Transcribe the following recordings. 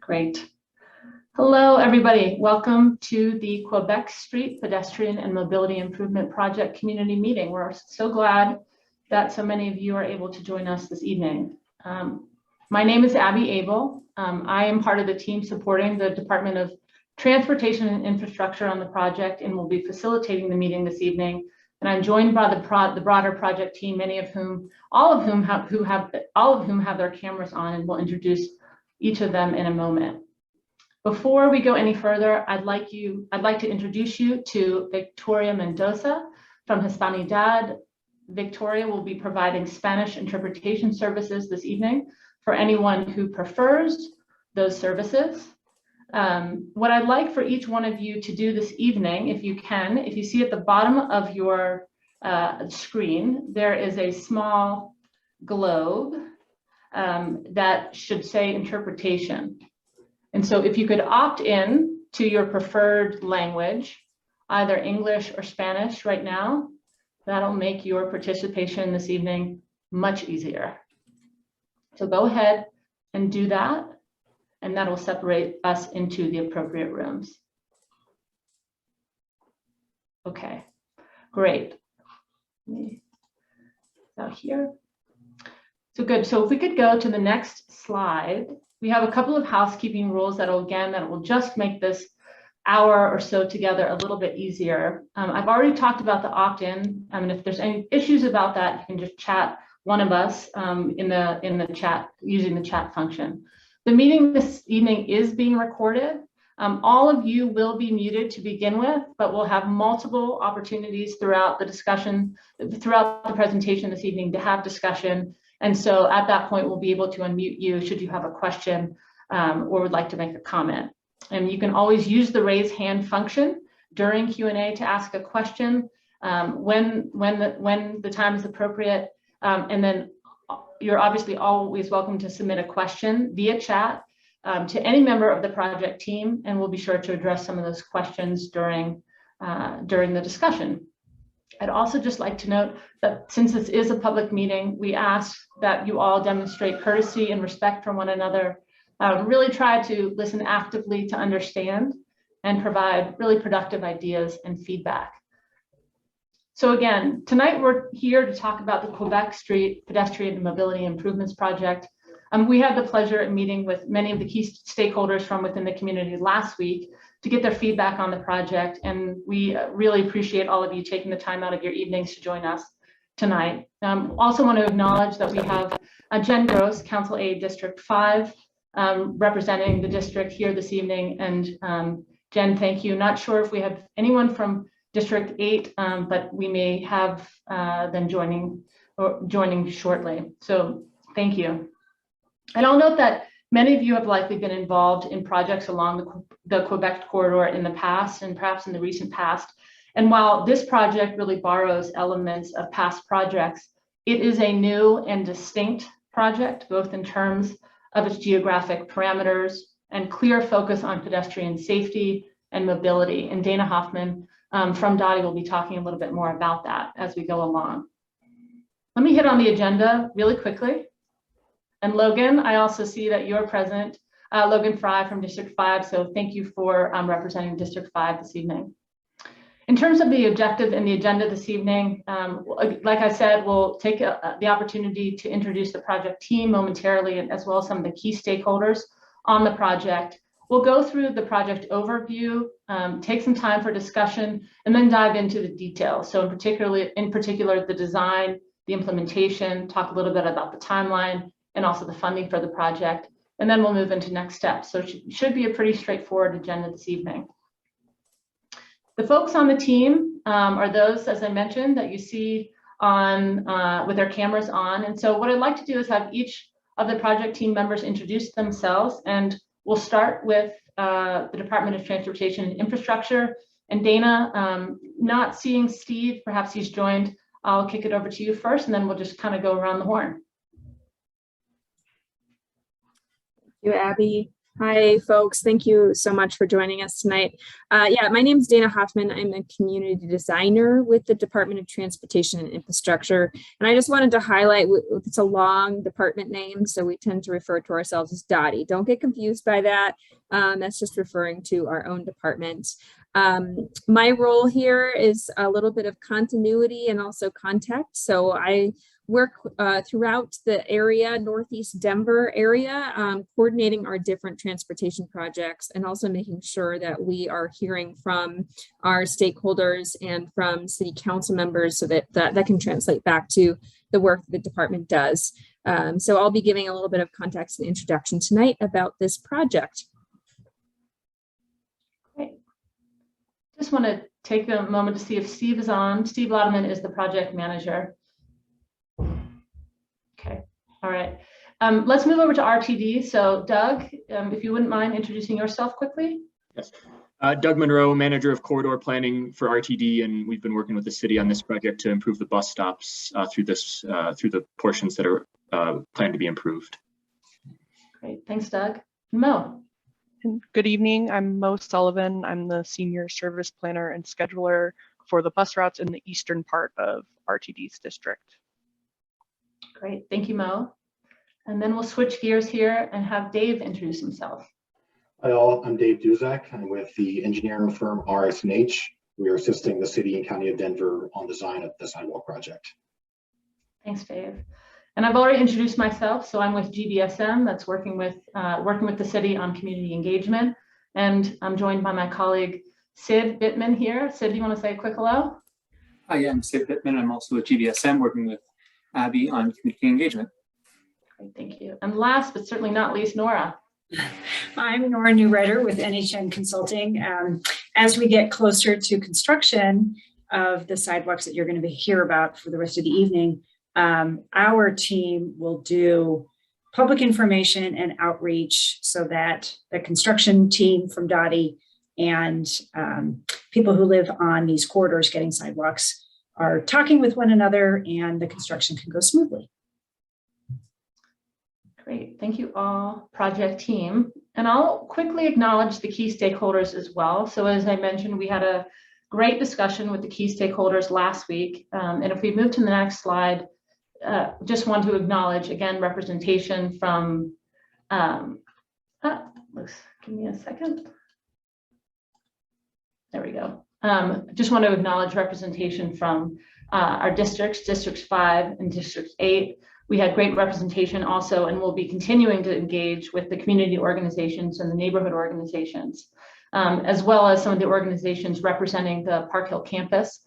Great. Hello, everybody. Welcome to the Quebec Street Pedestrian and Mobility Improvement Project Community Meeting. We're so glad that so many of you are able to join us this evening. My name is Abby Abel. I am part of the team supporting the Department of Transportation and Infrastructure on the project and will be facilitating the meeting this evening. And I'm joined by the broader project team, all of whom have their cameras on, and we'll introduce each of them in a moment. Before we go any further, I'd like to introduce you to Victoria Mendoza from Hispanidad. Victoria will be providing Spanish interpretation services this evening for anyone who prefers those services. What I'd like for each one of you to do this evening, if you see at the bottom of your screen, there is a small globe that should say interpretation. And so if you could opt in to your preferred language, either English or Spanish right now, that'll make your participation this evening much easier. So go ahead and do that, and that'll separate us into the appropriate rooms. Okay, great. Out here. So good. So if we could go to the next slide, we have a couple of housekeeping rules that will just make this hour or so together a little bit easier. I've already talked about the opt-in. If there's any issues about that, you can just chat one of us in the chat using the chat function. The meeting this evening is being recorded. All of you will be muted to begin with, but we'll have multiple opportunities throughout the discussion, throughout the presentation this evening to have discussion. And so at that point, we'll be able to unmute you should you have a question or would like to make a comment. And you can always use the raise hand function during Q&A to ask a question when the time is appropriate. And then you're obviously always welcome to submit a question via chat to any member of the project team, and we'll be sure to address some of those questions during the discussion. I'd also just like to note that since this is a public meeting, we ask that you all demonstrate courtesy and respect for one another, really try to listen actively to understand and provide really productive ideas and feedback. So again, tonight we're here to talk about the Quebec Street Pedestrian and Mobility Improvements Project. We had the pleasure of meeting with many of the key stakeholders from within the community last week to get their feedback on the project, and we really appreciate all of you taking the time out of your evenings to join us tonight. Also want to acknowledge that we have Jen Gross, Council Aide District 5, representing the district here this evening, and Jen, thank you. Not sure if we have anyone from District 8, but we may have them joining shortly, so thank you. And I'll note that many of you have likely been involved in projects along the Quebec corridor in the past and perhaps in the recent past. And while this project really borrows elements of past projects, it is a new and distinct project, both in terms of its geographic parameters and clear focus on pedestrian safety and mobility. And Dana Hoffman from DOTI will be talking a little bit more about that as we go along. Let me hit on the agenda really quickly. And Logan, I also see that you're present, Logan Fry from District 5, so thank you for representing District 5 this evening. In terms of the objective and the agenda this evening, like I said, we'll take the opportunity to introduce the project team momentarily, and as well as some of the key stakeholders on the project. We'll go through the project overview, take some time for discussion, and then dive into the details. So in particular, the design, the implementation, talk a little bit about the timeline, and also the funding for the project, and then we'll move into next steps. So it should be a pretty straightforward agenda this evening. The folks on the team are those, as I mentioned, that you see on with their cameras on. And so what I'd like to do is have each of the project team members introduce themselves, and we'll start with the Department of Transportation and Infrastructure. And Dana, not seeing Steve, perhaps he's joined. I'll kick it over to you first, and then we'll just kind of go around the horn. You, Abby. Hi, folks. Thank you so much for joining us tonight. Yeah, my name is Dana Hoffman. I'm a community designer with the Department of Transportation and Infrastructure. And I just wanted to highlight, it's a long department name, so we tend to refer to ourselves as DOTI. Don't get confused by that. That's just referring to our own department. My role here is a little bit of continuity and also contact. So I work throughout the area, Northeast Denver area, coordinating our different transportation projects and also making sure that we are hearing from our stakeholders and from city council members so that that can translate back to the work the department does. So I'll be giving a little bit of context and introduction tonight about this project. Great. Just want to take a moment to see if Steve is on. Steve Laudeman is the project manager. Okay, all right. Let's move over to RTD. So Doug, if you wouldn't mind introducing yourself quickly. Yes. Doug Monroe, manager of corridor planning for RTD, and we've been working with the city on this project to improve the bus stops through the portions that are planned to be improved. Great, thanks, Doug. Mo. Good evening. I'm Mo Sullivan. I'm the senior service planner and scheduler for the bus routes in the eastern part of RTD's district. Great, thank you, Mo. And then we'll switch gears here and have Dave introduce himself. Hi all, I'm Dave Duzak. I'm with the engineering firm RS&H. We are assisting the city and county of Denver on design of the sidewalk project. Thanks, Dave. And I've already introduced myself, so I'm with GBSM, that's working with the city on community engagement. And I'm joined by my colleague, Sid Bittman here. Sid, do you want to say a quick hello? Hi, I'm Sid Bittman. I'm also with GBSM, working with Abby on community engagement. Great, thank you. And last but certainly not least, Nora. I'm Nora Newrider with NHN Consulting. As we get closer to construction of the sidewalks that you're going to hear about for the rest of the evening, our team will do public information and outreach so that the construction team from DOTI and people who live on these corridors getting sidewalks are talking with one another and the construction can go smoothly. Great, thank you all, project team. And I'll quickly acknowledge the key stakeholders as well. So as I mentioned, we had a great discussion with the key stakeholders last week. And if we move to the next slide, just want to acknowledge again, representation from, give me a second. There we go. Just want to acknowledge representation from our districts, Districts 5 and District 8. We had great representation also, and we'll be continuing to engage with the community organizations and the neighborhood organizations, as well as some of the organizations representing the Park Hill campus,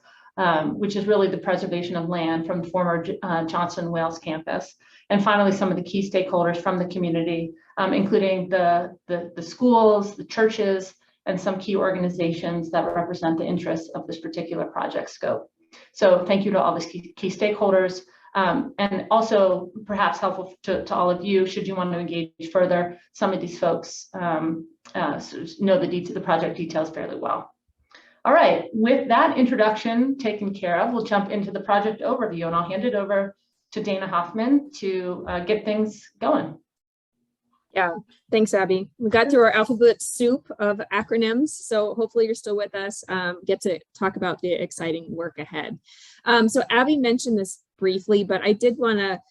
which is really the preservation of land from the former Johnson Wales campus. And finally, some of the key stakeholders from the community, including the schools, the churches, and some key organizations that represent the interests of this particular project scope. So thank you to all the key stakeholders. And also perhaps helpful to all of you, should you want to engage further, some of these folks know the project details fairly well. All right, with that introduction taken care of, we'll jump into the project overview, and I'll hand it over to Dana Hoffman to get things going. Yeah, thanks, Abby. We got through our alphabet soup of acronyms, so hopefully you're still with us. Get to talk about the exciting work ahead. So Abby mentioned this briefly, but I did want to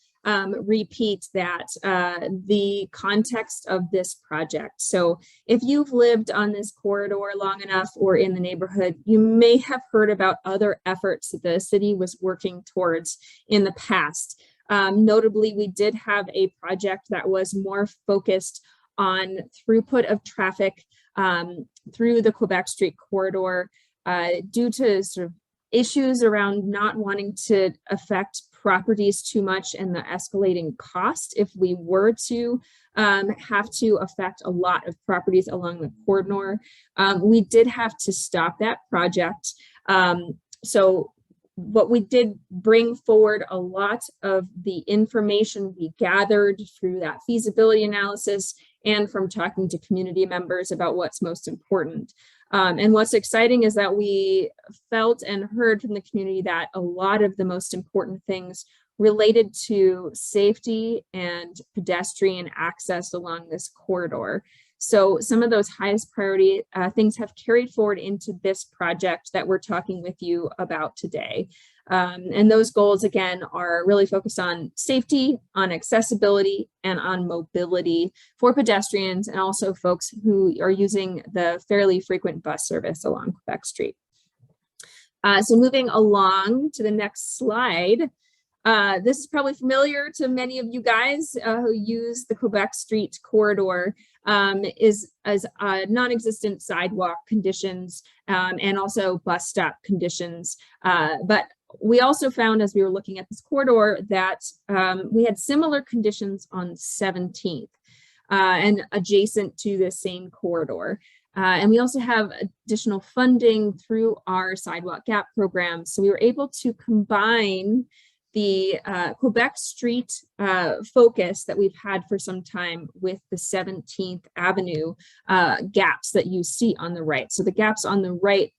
repeat that the context of this project. So if you've lived on this corridor long enough or in the neighborhood, you may have heard about other efforts that the city was working towards in the past. Notably, we did have a project that was more focused on throughput of traffic through the Quebec Street corridor due to sort of issues around not wanting to affect properties too much and the escalating cost if we were to have to affect a lot of properties along the corridor. We did have to stop that project. But we did bring forward a lot of the information we gathered through that feasibility analysis and from talking to community members about what's most important. And what's exciting is that we felt and heard from the community that a lot of the most important things related to safety and pedestrian access along this corridor. So some of those highest priority things have carried forward into this project that we're talking with you about today. And those goals, again, are really focused on safety, on accessibility, and on mobility for pedestrians and also folks who are using the fairly frequent bus service along Quebec Street. So moving along to the next slide. This is probably familiar to many of you guys who use the Quebec Street corridor, is as non-existent sidewalk conditions and also bus stop conditions. But we also found as we were looking at this corridor that we had similar conditions on 17th and adjacent to the same corridor. And we also have additional funding through our Sidewalk Gap program. So we were able to combine the Quebec Street focus that we've had for some time with the 17th Avenue gaps that you see on the right. So the gaps on the right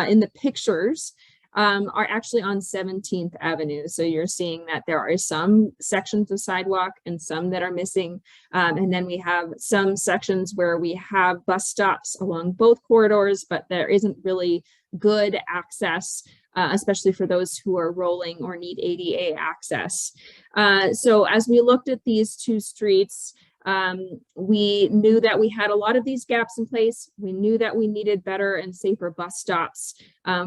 in the pictures are actually on 17th Avenue. So you're seeing that there are some sections of sidewalk and some that are missing. And then we have some sections where we have bus stops along both corridors, but there isn't really good access, especially for those who are rolling or need ADA access. So as we looked at these two streets, we knew that we had a lot of these gaps in place. We knew that we needed better and safer bus stops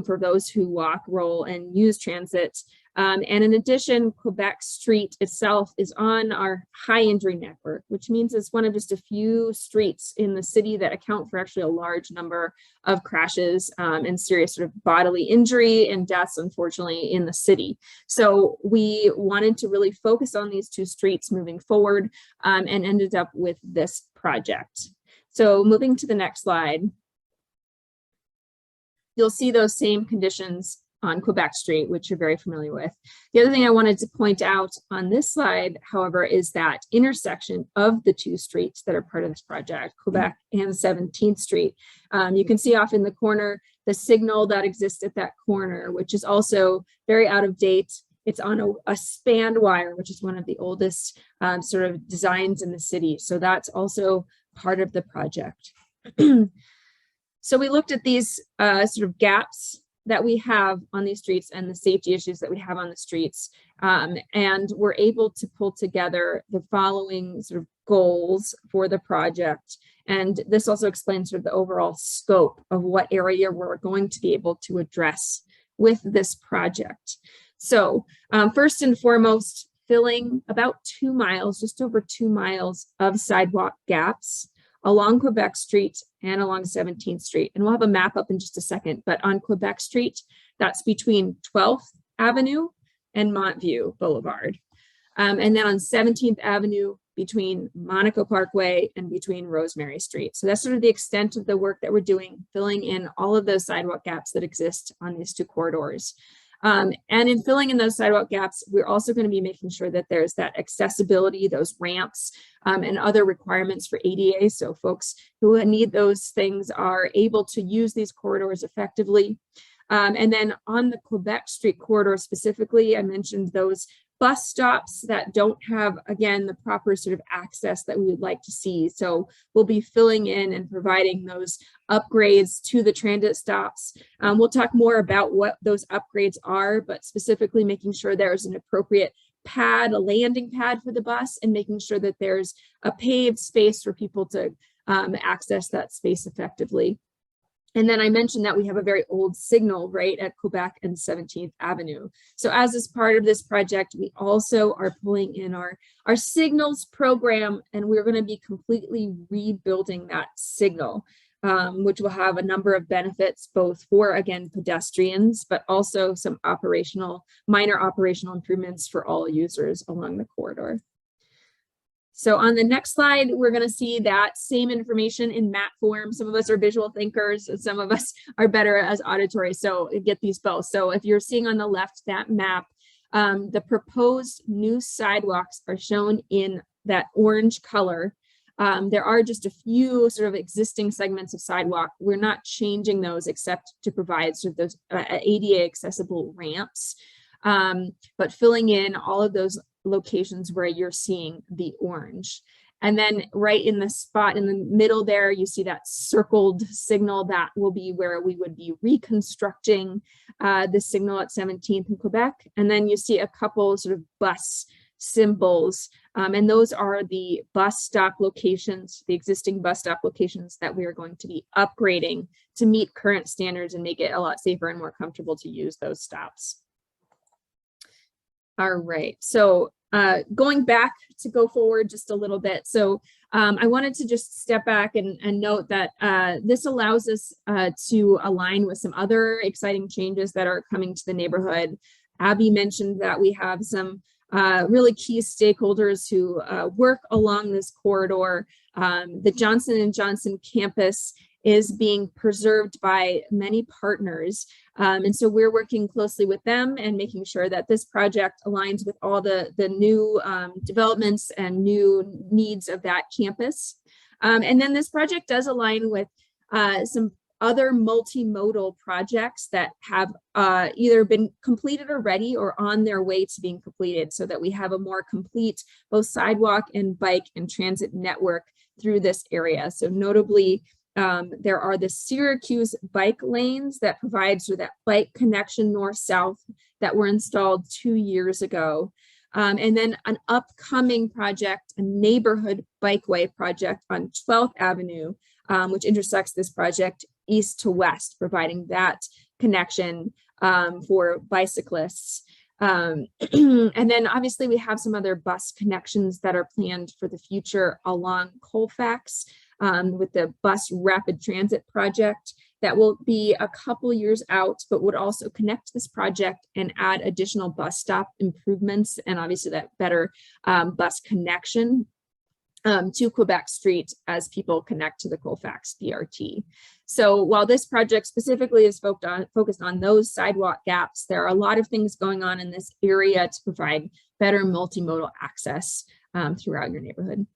for those who walk, roll, and use transit. And in addition, Quebec Street itself is on our high injury network, which means it's one of just a few streets in the city that account for actually a large number of crashes and serious sort of bodily injury and deaths, unfortunately, in the city. So we wanted to really focus on these two streets moving forward and ended up with this project. So moving to the next slide, you'll see those same conditions on Quebec Street, which you're very familiar with. The other thing I wanted to point out on this slide, however, is that intersection of the two streets that are part of this project, Quebec and 17th Street. You can see off in the corner, the signal that exists at that corner, which is also very out of date. It's on a span wire, which is one of the oldest sort of designs in the city. So that's also part of the project. So we looked at these sort of gaps that we have on these streets and the safety issues that we have on the streets. And we're able to pull together the following sort of goals for the project. And this also explains sort of the overall scope of what area we're going to be able to address with this project. So first and foremost, filling about 2 miles, just over 2 miles of sidewalk gaps along Quebec Street and along 17th Street. And we'll have a map up in just a second, but on Quebec Street, that's between 12th Avenue and Montview Boulevard. And then on 17th Avenue, between Monaco Parkway and between Rosemary Street. So that's sort of the extent of the work that we're doing, filling in all of those sidewalk gaps that exist on these two corridors. And in filling in those sidewalk gaps, we're also going to be making sure that there's that accessibility, those ramps, and other requirements for ADA. So folks who need those things are able to use these corridors effectively. And then on the Quebec Street corridor specifically, I mentioned those bus stops that don't have, again, the proper sort of access that we would like to see. So we'll be filling in and providing those upgrades to the transit stops. We'll talk more about what those upgrades are, but specifically making sure there's an appropriate pad, a landing pad for the bus, and making sure that there's a paved space for people to access that space effectively. And then I mentioned that we have a very old signal right at Quebec and 17th Avenue. So as is part of this project, we also are pulling in our signals program, and we're going to be completely rebuilding that signal, which will have a number of benefits, both for, again, pedestrians, but also some minor operational improvements for all users along the corridor. So on the next slide, we're going to see that same information in map form. Some of us are visual thinkers, and some of us are better as auditory. So get these both. So if you're seeing on the left that map, the proposed new sidewalks are shown in that orange color. There are just a few sort of existing segments of sidewalk. We're not changing those except to provide sort of those ADA accessible ramps, but filling in all of those locations where you're seeing the orange. And then right in the spot in the middle there, you see that circled signal. That will be where we would be reconstructing the signal at 17th in Quebec. And then you see a couple sort of bus symbols, and those are the bus stop locations, the existing bus stop locations that we are going to be upgrading to meet current standards and make it a lot safer and more comfortable to use those stops. All right, so going back to go forward just a little bit. So I wanted to just step back and note that this allows us to align with some other exciting changes that are coming to the neighborhood. Abby mentioned that we have some really key stakeholders who work along this corridor. The Johnson & Johnson campus is being preserved by many partners. And so we're working closely with them and making sure that this project aligns with all the new developments and new needs of that campus. And then this project does align with some other multimodal projects that have either been completed already or on their way to being completed, so that we have a more complete both sidewalk and bike and transit network through this area. So notably, there are the Syracuse bike lanes that provide sort of that bike connection north-south that were installed 2 years ago. And then an upcoming project, a neighborhood bikeway project on 12th Avenue, which intersects this project east to west, providing that connection for bicyclists. And then obviously we have some other bus connections that are planned for the future along Colfax with the bus rapid transit project that will be a couple years out, but would also connect this project and add additional bus stop improvements and obviously that better bus connection to Quebec Street as people connect to the Colfax BRT. So while this project specifically is focused on those sidewalk gaps, there are a lot of things going on in this area to provide better multimodal access throughout your neighborhood.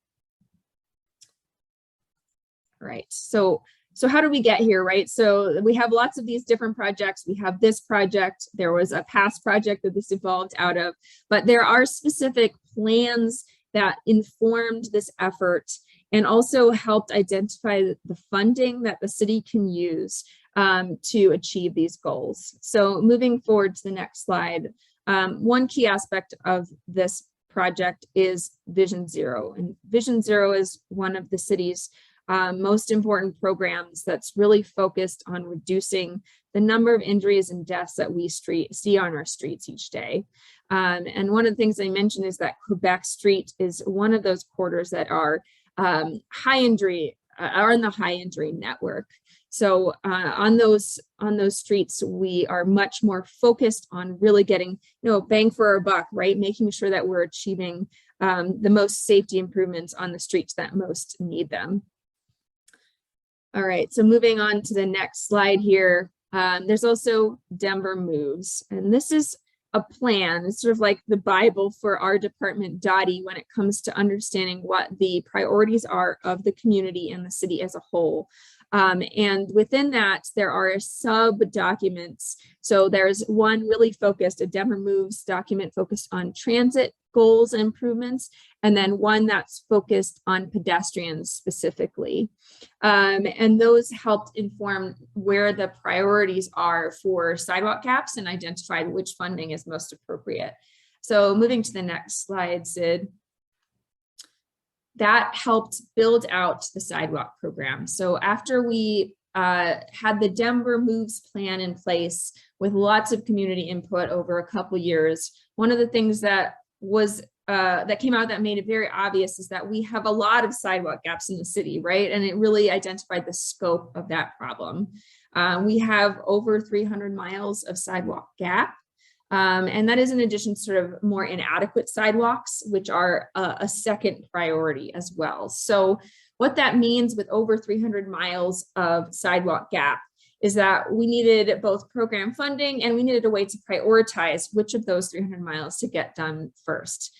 All right, so how do we get here, right? So we have lots of these different projects. We have this project. There was a past project that this evolved out of, but there are specific plans that informed this effort and also helped identify the funding that the city can use to achieve these goals. So moving forward to the next slide, one key aspect of this project is Vision Zero. And Vision Zero is one of the city's most important programs that's really focused on reducing the number of injuries and deaths that we see on our streets each day. And one of the things I mentioned is that Quebec Street is one of those corridors that are high injury, are in the high injury network. So on those streets, we are much more focused on really getting, bang for our buck, right? Making sure that we're achieving the most safety improvements on the streets that most need them. All right, so moving on to the next slide here, there's also Denver Moves, and this is a plan. It's sort of like the Bible for our department, Dottie, when it comes to understanding what the priorities are of the community and the city as a whole. And within that, there are sub-documents. So there's one really focused, a Denver Moves document focused on transit goals and improvements, and then one that's focused on pedestrians specifically. And those helped inform where the priorities are for sidewalk gaps and identified which funding is most appropriate. So moving to the next slide, Sid. That helped build out the sidewalk program. So after we had the Denver Moves plan in place with lots of community input over a couple years, one of the things that came out that made it very obvious is that we have a lot of sidewalk gaps in the city, right? And it really identified the scope of that problem. We have over 300 miles of sidewalk gap. And that is in addition to sort of more inadequate sidewalks, which are a second priority as well. So what that means with over 300 miles of sidewalk gap is that we needed both program funding and we needed a way to prioritize which of those 300 miles to get done first.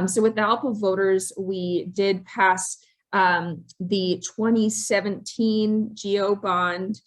So with the help of voters, we did pass the 2017 GEO bond,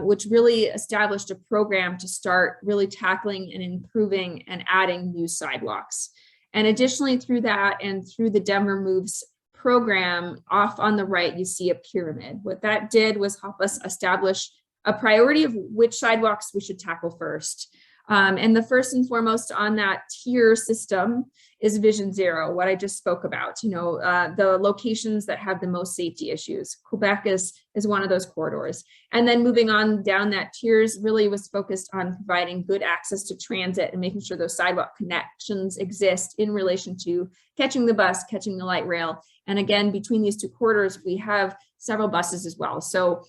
which really established a program to start really tackling and improving and adding new sidewalks. And additionally, through that and through the Denver Moves program, off on the right, you see a pyramid. What that did was help us establish a priority of which sidewalks we should tackle first. And the first and foremost on that tier system is Vision Zero, what I just spoke about, you know, the locations that have the most safety issues. Quebec is one of those corridors. And then moving on down that tiers really was focused on providing good access to transit and making sure those sidewalk connections exist in relation to catching the bus, catching the light rail. And again, between these two corridors, we have several buses as well. So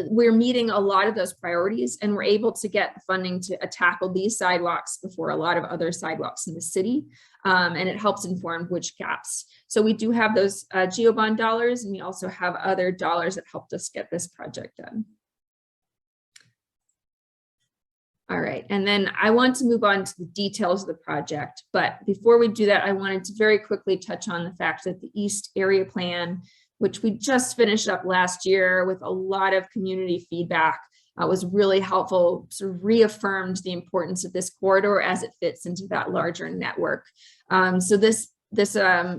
we're meeting a lot of those priorities, and we're able to get the funding to tackle these sidewalks before a lot of other sidewalks in the city. And it helps inform which gaps. So we do have those GeoBond dollars, and we also have other dollars that helped us get this project done. All right, and then I want to move on to the details of the project. But before we do that, I wanted to very quickly touch on the fact that the East Area Plan, which we just finished up last year with a lot of community feedback, was really helpful, sort of reaffirmed the importance of this corridor as it fits into that larger network. So this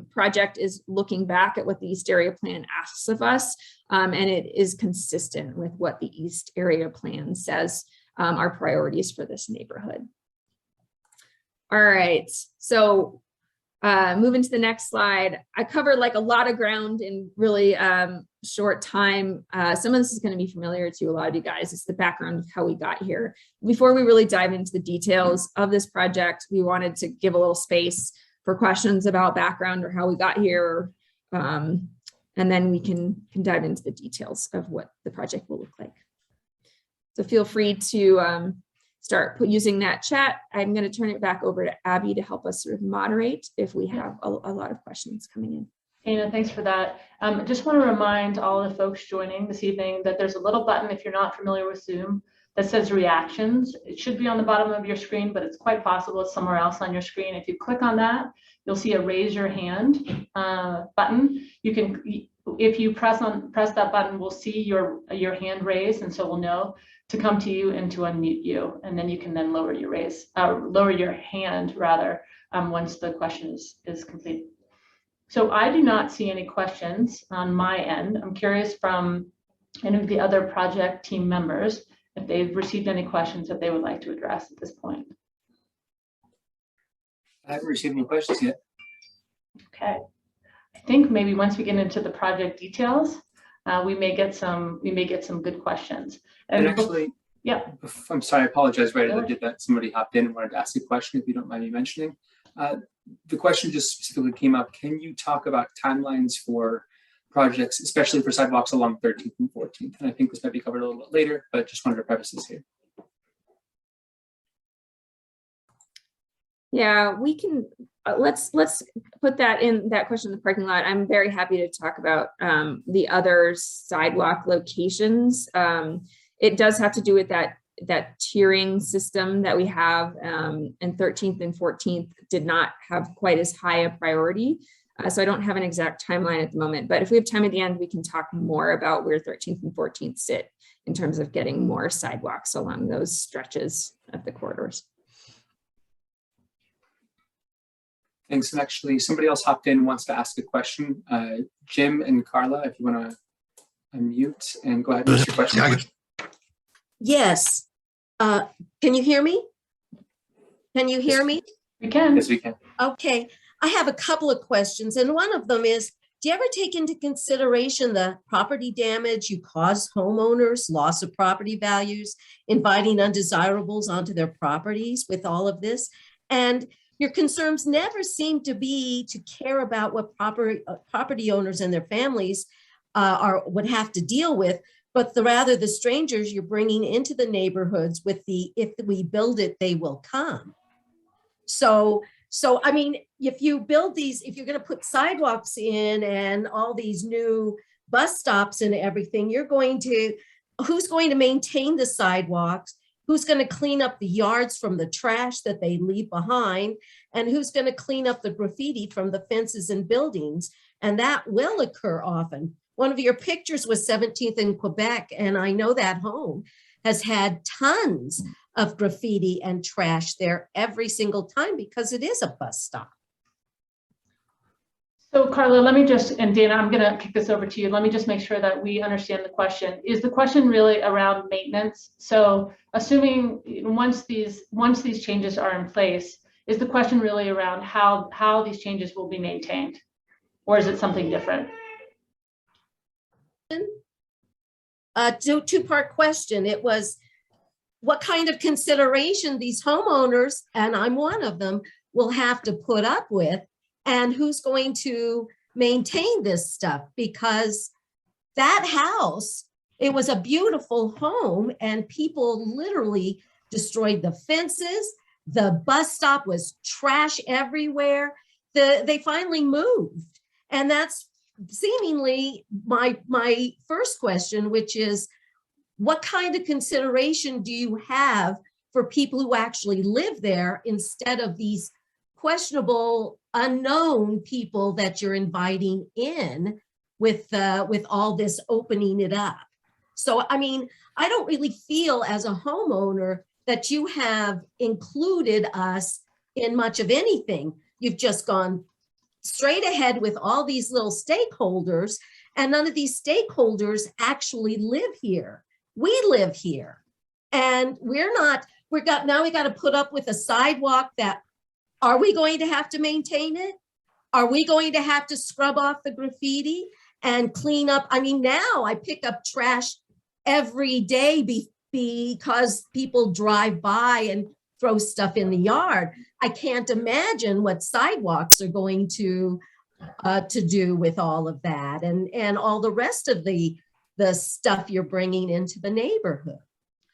project is looking back at what the East Area Plan asks of us, and it is consistent with what the East Area Plan says are priorities for this neighborhood. All right, so moving to the next slide, I covered like a lot of ground in really short time. Some of this is going to be familiar to a lot of you guys. It's the background of how we got here. Before we really dive into the details of this project, we wanted to give a little space for questions about background or how we got here. And then we can dive into the details of what the project will look like. So feel free to start using that chat. I'm going to turn it back over to Abby to help us sort of moderate if we have a lot of questions coming in. Dana, thanks for that. I just want to remind all the folks joining this evening that there's a little button, if you're not familiar with Zoom, that says reactions. It should be on the bottom of your screen, but it's quite possible it's somewhere else on your screen. If you click on that, you'll see a raise your hand button. You can, if you press that button, we'll see your hand raised, and so we'll know to come to you and to unmute you, and then you can then lower your hand rather once the question is complete. So I do not see any questions on my end. I'm curious from any of the other project team members if they've received any questions that they would like to address at this point. I haven't received any questions yet. Okay, I think maybe once we get into the project details, we may get some good questions. And actually, yeah, I'm sorry, I apologize. Right as I did that, somebody hopped in and wanted to ask a question, if you don't mind me mentioning. The question just specifically came up. Can you talk about timelines for projects, especially for sidewalks along 13th and 14th? And I think this might be covered a little bit later, but just wanted to preface this here. Yeah, we can, let's put that in, that question in the parking lot. I'm very happy to talk about the other sidewalk locations. It does have to do with that tiering system that we have, and 13th and 14th did not have quite as high a priority. So I don't have an exact timeline at the moment, but if we have time at the end, we can talk more about where 13th and 14th sit in terms of getting more sidewalks along those stretches of the corridors. Thanks. And actually, somebody else hopped in and wants to ask a question. Jim and Carla, if you want to unmute and go ahead and ask your question. Yes. Can you hear me? Can you hear me? We can. Yes, we can. Okay. I have a couple of questions, and one of them is, do you ever take into consideration the property damage you cause homeowners, loss of property values, inviting undesirables onto their properties with all of this? And your concerns never seem to be to care about what property owners and their families would have to deal with, but rather the strangers you're bringing into the neighborhoods with the, if we build it, they will come. So I mean, if you build these, if you're going to put sidewalks in and all these new bus stops and everything, you're going to, who's going to maintain the sidewalks? Who's going to clean up the yards from the trash that they leave behind? And who's going to clean up the graffiti from the fences and buildings? And that will occur often. One of your pictures was 17th in Quebec, and I know that home has had tons of graffiti and trash there every single time because it is a bus stop. So Carla, let me just, and Dana, I'm gonna kick this over to you. Let me just make sure that we understand the question. Is the question really around maintenance? So assuming once these changes are in place, is the question really around how these changes will be maintained? Or is it something different? Two-part question. It was what kind of consideration these homeowners, and I'm one of them, will have to put up with, and who's going to maintain this stuff, because that house, it was a beautiful home and people literally destroyed the fences. The bus stop was trash everywhere. They finally moved. And that's seemingly my first question, which is, what kind of consideration do you have for people who actually live there instead of these questionable, unknown people that you're inviting in with all this opening it up? So, I mean, I don't really feel as a homeowner that you have included us in much of anything. You've just gone straight ahead with all these little stakeholders, and none of these stakeholders actually live here. We live here, and we got to put up with a sidewalk that, are we going to have to maintain it? Are we going to have to scrub off the graffiti and clean up? I mean, now I pick up trash every day because people drive by and throw stuff in the yard. I can't imagine what sidewalks are going to do with all of that and all the rest of the stuff you're bringing into the neighborhood.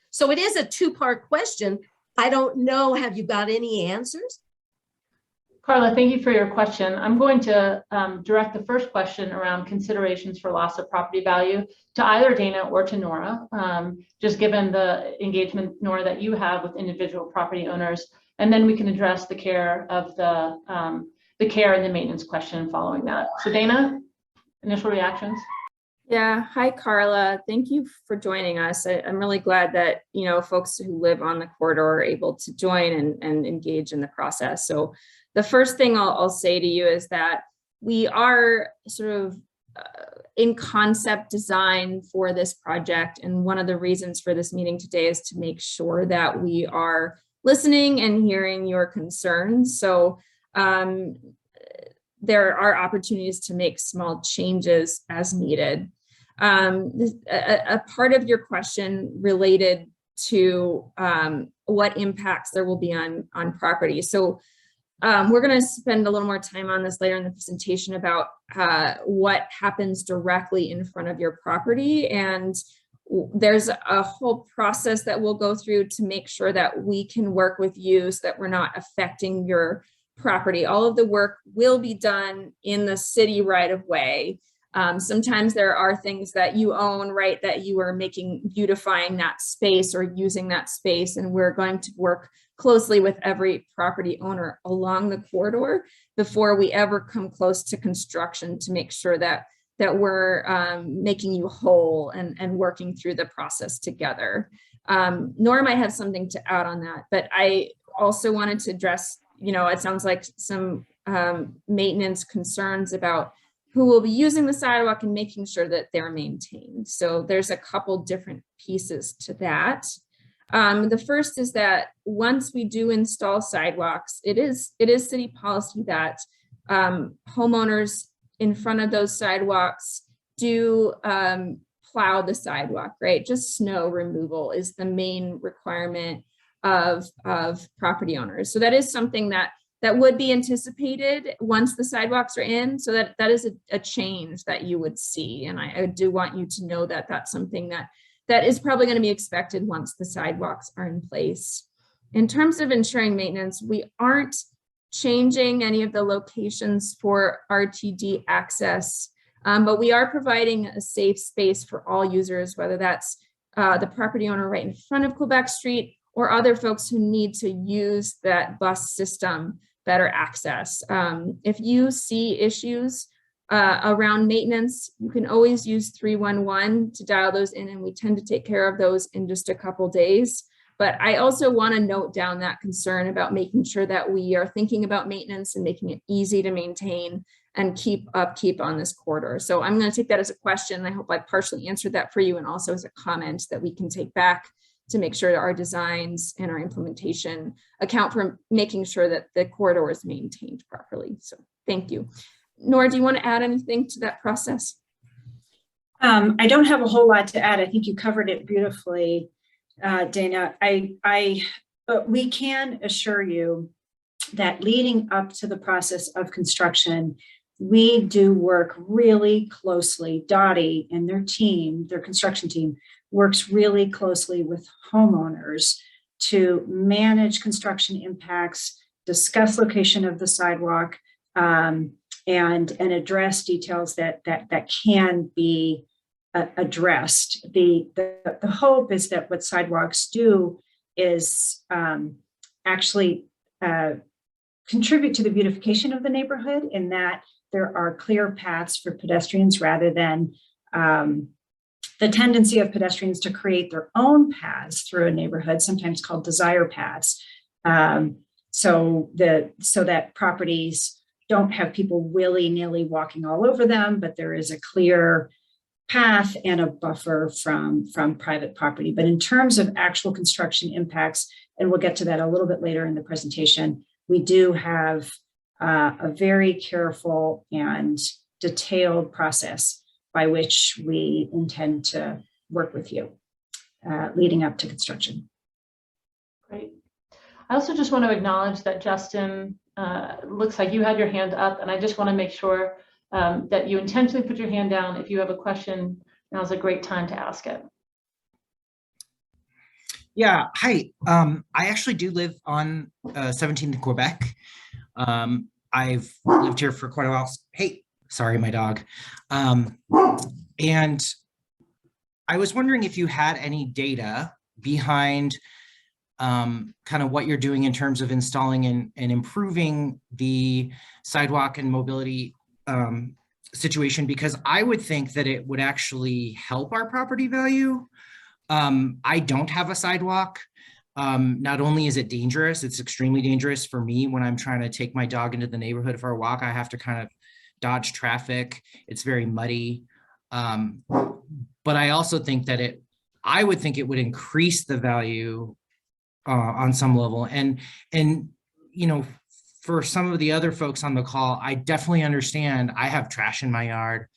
So it is a two-part question. I don't know, have you got any answers? Carla, thank you for your question. I'm going to direct the first question around considerations for loss of property value to either Dana or to Nora, just given the engagement, Nora, that you have with individual property owners, and then we can address the care of the care and the maintenance question following that. So Dana, initial reactions? Yeah, hi Carla. Thank you for joining us. I'm really glad that folks who live on the corridor are able to join and engage in the process. So the first thing I'll say to you is that we are sort of in concept design for this project, and one of the reasons for this meeting today is to make sure that we are listening and hearing your concerns. So there are opportunities to make small changes as needed. A part of your question related to what impacts there will be on property. So we're going to spend a little more time on this later in the presentation about what happens directly in front of your property. And there's a whole process that we'll go through to make sure that we can work with you so that we're not affecting your property. All of the work will be done in the city right of way. Sometimes there are things that you own, right, that you are beautifying that space or using that space. And we're going to work closely with every property owner along the corridor before we ever come close to construction to make sure that we're making you whole and working through the process together. Nora might have something to add on that, but I also wanted to address, it sounds like some maintenance concerns about who will be using the sidewalk and making sure that they're maintained. So there's a couple different pieces to that. The first is that once we do install sidewalks, it is city policy that homeowners in front of those sidewalks do plow the sidewalk, right? Just snow removal is the main requirement of property owners. So that is something that would be anticipated once the sidewalks are in. So that is a change that you would see. And I do want you to know that that's something that is probably going to be expected once the sidewalks are in place. In terms of ensuring maintenance, we aren't changing any of the locations for RTD access, but we are providing a safe space for all users, whether that's the property owner right in front of Quebec Street or other folks who need to use that bus system better access. If you see issues around maintenance, you can always use 311 to dial those in, and we tend to take care of those in just a couple days. But I also want to note down that concern about making sure that we are thinking about maintenance and making it easy to maintain and keep upkeep on this corridor. So I'm going to take that as a question. I hope I partially answered that for you, and also as a comment that we can take back to make sure our designs and our implementation account for making sure that the corridor is maintained properly. So thank you. Nora, do you want to add anything to that process? I don't have a whole lot to add. I think you covered it beautifully, Dana. But we can assure you that leading up to the process of construction, we do work really closely. Dottie and their team, their construction team, works really closely with homeowners to manage construction impacts, discuss location of the sidewalk, and address details that can be addressed. The hope is that what sidewalks do is actually contribute to the beautification of the neighborhood, in that there are clear paths for pedestrians rather than the tendency of pedestrians to create their own paths through a neighborhood, sometimes called desire paths, so that properties don't have people willy-nilly walking all over them, but there is a clear path and a buffer from private property. But in terms of actual construction impacts, and we'll get to that a little bit later in the presentation, we do have a very careful and detailed process by which we intend to work with you leading up to construction. Great. I also just want to acknowledge that Justin, looks like you had your hand up, and I just want to make sure that you intentionally put your hand down. If you have a question, now's a great time to ask it. Yeah, hi. I actually do live on 17th in Quebec. I've lived here for quite a while. Hey, sorry, my dog. And I was wondering if you had any data behind kind of what you're doing in terms of installing and improving the sidewalk and mobility situation, because I would think that it would actually help our property value. I don't have a sidewalk. Not only is it dangerous, it's extremely dangerous for me when I'm trying to take my dog into the neighborhood for a walk. I have to kind of dodge traffic. It's very muddy. But I also think that I would think it would increase the value on some level. And you know, for some of the other folks on the call, I definitely understand. I have trash in my yard.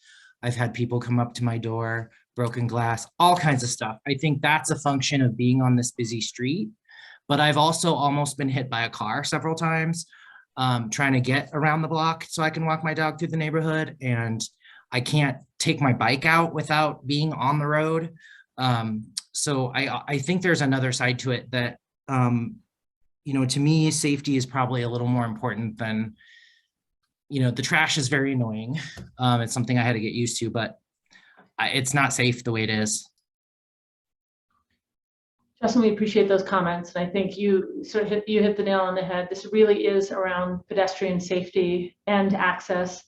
I've had people come up to my door, broken glass, all kinds of stuff. I think that's a function of being on this busy street. But I've also almost been hit by a car several times trying to get around the block so I can walk my dog through the neighborhood. And I can't take my bike out without being on the road. So I think there's another side to it that, you know, to me, safety is probably a little more important than, you know, the trash is very annoying. It's something I had to get used to, but it's not safe the way it is. Justin, we appreciate those comments. And I think you sort of hit the nail on the head. This really is around pedestrian safety and access,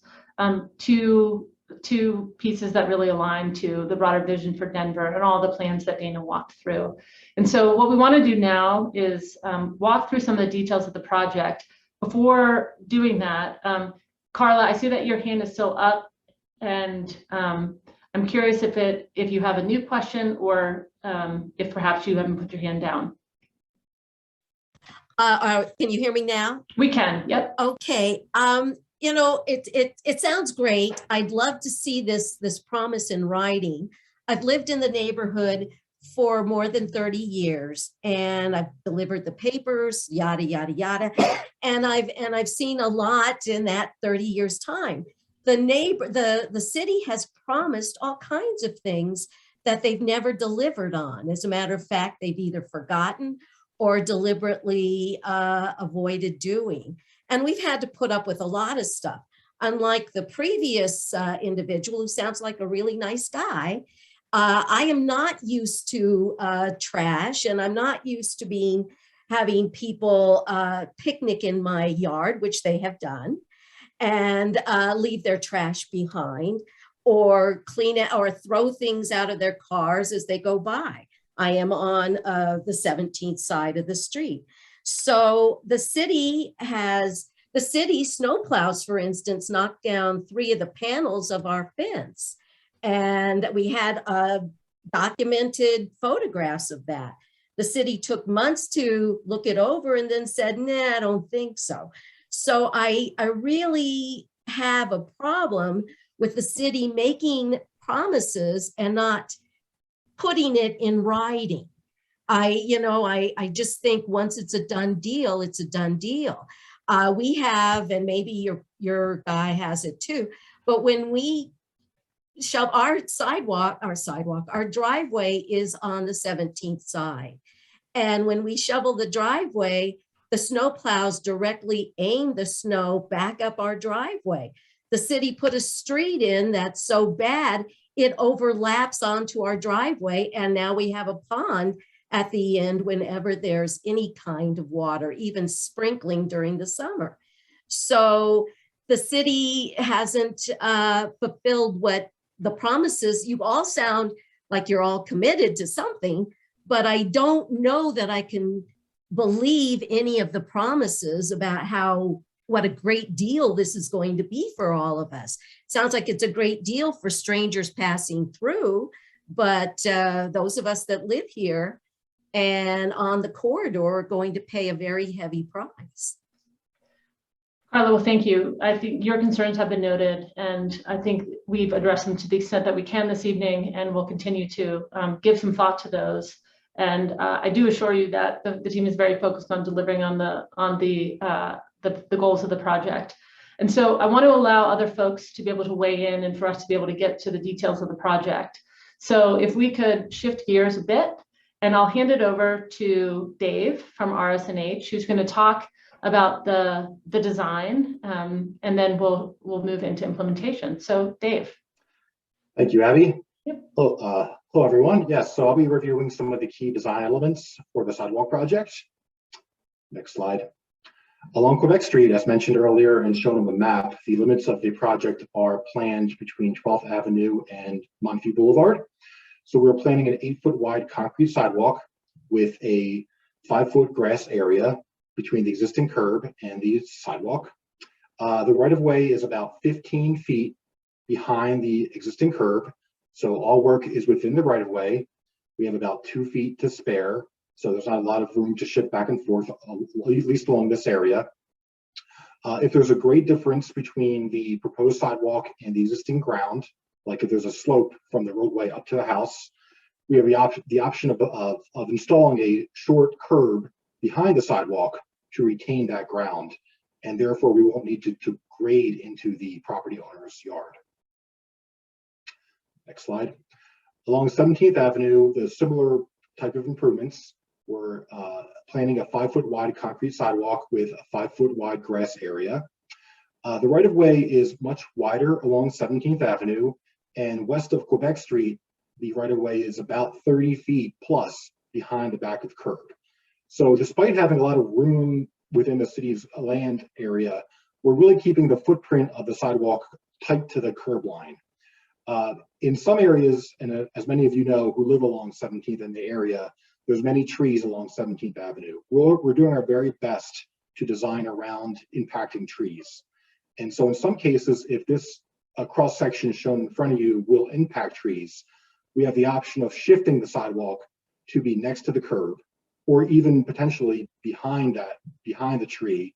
two pieces that really align to the broader vision for Denver and all the plans that Dana walked through. And so what we want to do now is walk through some of the details of the project. Before doing that, Carla, I see that your hand is still up, and I'm curious if you have a new question, or if perhaps you haven't put your hand down. Can you hear me now? We can, yep. Okay. You know, it sounds great. I'd love to see this promise in writing. I've lived in the neighborhood for more than 30 years, and I've delivered the papers, yada, yada, yada. And I've seen a lot in that 30 years time. The city has promised all kinds of things that they've never delivered on. As a matter of fact, they've either forgotten or deliberately avoided doing. And we've had to put up with a lot of stuff. Unlike the previous individual, who sounds like a really nice guy, I am not used to trash, and I'm not used to having people picnic in my yard, which they have done, and leave their trash behind, or clean it, or throw things out of their cars as they go by. I am on the 17th side of the street. So the city has The city snowplows, for instance, knocked down 3 of the panels of our fence. And we had documented photographs of that. The city took months to look it over and then said, nah, I don't think so. So I really have a problem with the city making promises and not putting it in writing. I just think once it's a done deal, it's a done deal. We have, and maybe your guy has it too, but when we shove our driveway is on the 17th side. And when we shovel the driveway, the snow plows directly aim the snow back up our driveway. The city put a street in that's so bad, it overlaps onto our driveway. And now we have a pond at the end whenever there's any kind of water, even sprinkling during the summer. So the city hasn't fulfilled what the promises. You all sound like you're all committed to something, but I don't know that I can believe any of the promises about what a great deal this is going to be for all of us. Sounds like it's a great deal for strangers passing through, but those of us that live here and on the corridor are going to pay a very heavy price. Carla, well, thank you. I think your concerns have been noted, and I think we've addressed them to the extent that we can this evening, and we'll continue to give some thought to those. And I do assure you that the team is very focused on delivering on the goals of the project. And so I want to allow other folks to be able to weigh in and for us to be able to get to the details of the project. So if we could shift gears a bit, and I'll hand it over to Dave from RSNH, who's going to talk about the design, and then we'll move into implementation. So Dave. Thank you, Abby. Yep. Hello, everyone. Yes, so I'll be reviewing some of the key design elements for the sidewalk project. Next slide. Along Quebec Street, as mentioned earlier and shown on the map, the limits of the project are planned between 12th Avenue and Montview Boulevard. So we're planning an 8-foot wide concrete sidewalk with a 5-foot grass area between the existing curb and the sidewalk. The right-of-way is about 15 feet behind the existing curb. So all work is within the right-of-way. We have about 2 feet to spare. So there's not a lot of room to shift back and forth, at least along this area. If there's a great difference between the proposed sidewalk and the existing ground, like if there's a slope from the roadway up to the house, we have the option of installing a short curb behind the sidewalk to retain that ground. And therefore we won't need to grade into the property owner's yard. Next slide. Along 17th Avenue, the similar type of improvements. We're planning a 5-foot wide concrete sidewalk with a 5-foot wide grass area. The right-of-way is much wider along 17th Avenue, and west of Quebec Street, the right-of-way is about 30 feet plus behind the back of the curb. So despite having a lot of room within the city's land area, we're really keeping the footprint of the sidewalk tight to the curb line. In some areas, and as many of you know who live along 17th in the area, there's many trees along 17th Avenue. We're doing our very best to design around impacting trees. And so in some cases, if this cross section shown in front of you will impact trees, we have the option of shifting the sidewalk to be next to the curb, or even potentially behind the tree,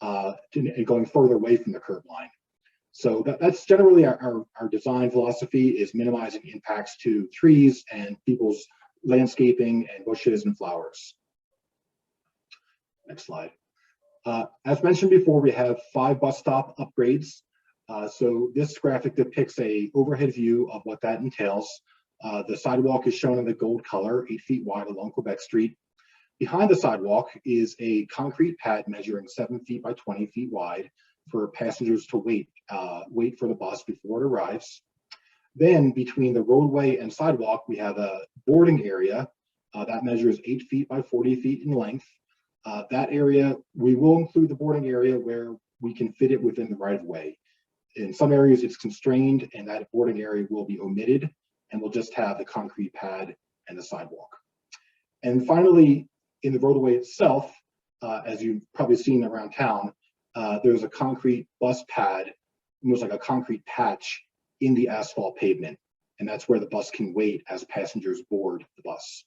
and going further away from the curb line. So that's generally our design philosophy, is minimizing impacts to trees and people's landscaping and bushes and flowers. Next slide. As mentioned before, we have 5 bus stop upgrades. So this graphic depicts an overhead view of what that entails. The sidewalk is shown in the gold color, 8 feet wide along Quebec Street. Behind the sidewalk is a concrete pad measuring 7 feet by 20 feet wide for passengers to wait for the bus before it arrives. Then between the roadway and sidewalk, we have a boarding area that measures 8 feet by 40 feet in length. That area, we will include the boarding area where we can fit it within the right-of-way. In some areas it's constrained and that boarding area will be omitted, and we'll just have the concrete pad and the sidewalk. And finally, in the roadway itself, as you've probably seen around town, there's a concrete bus pad, almost like a concrete patch in the asphalt pavement. And that's where the bus can wait as passengers board the bus.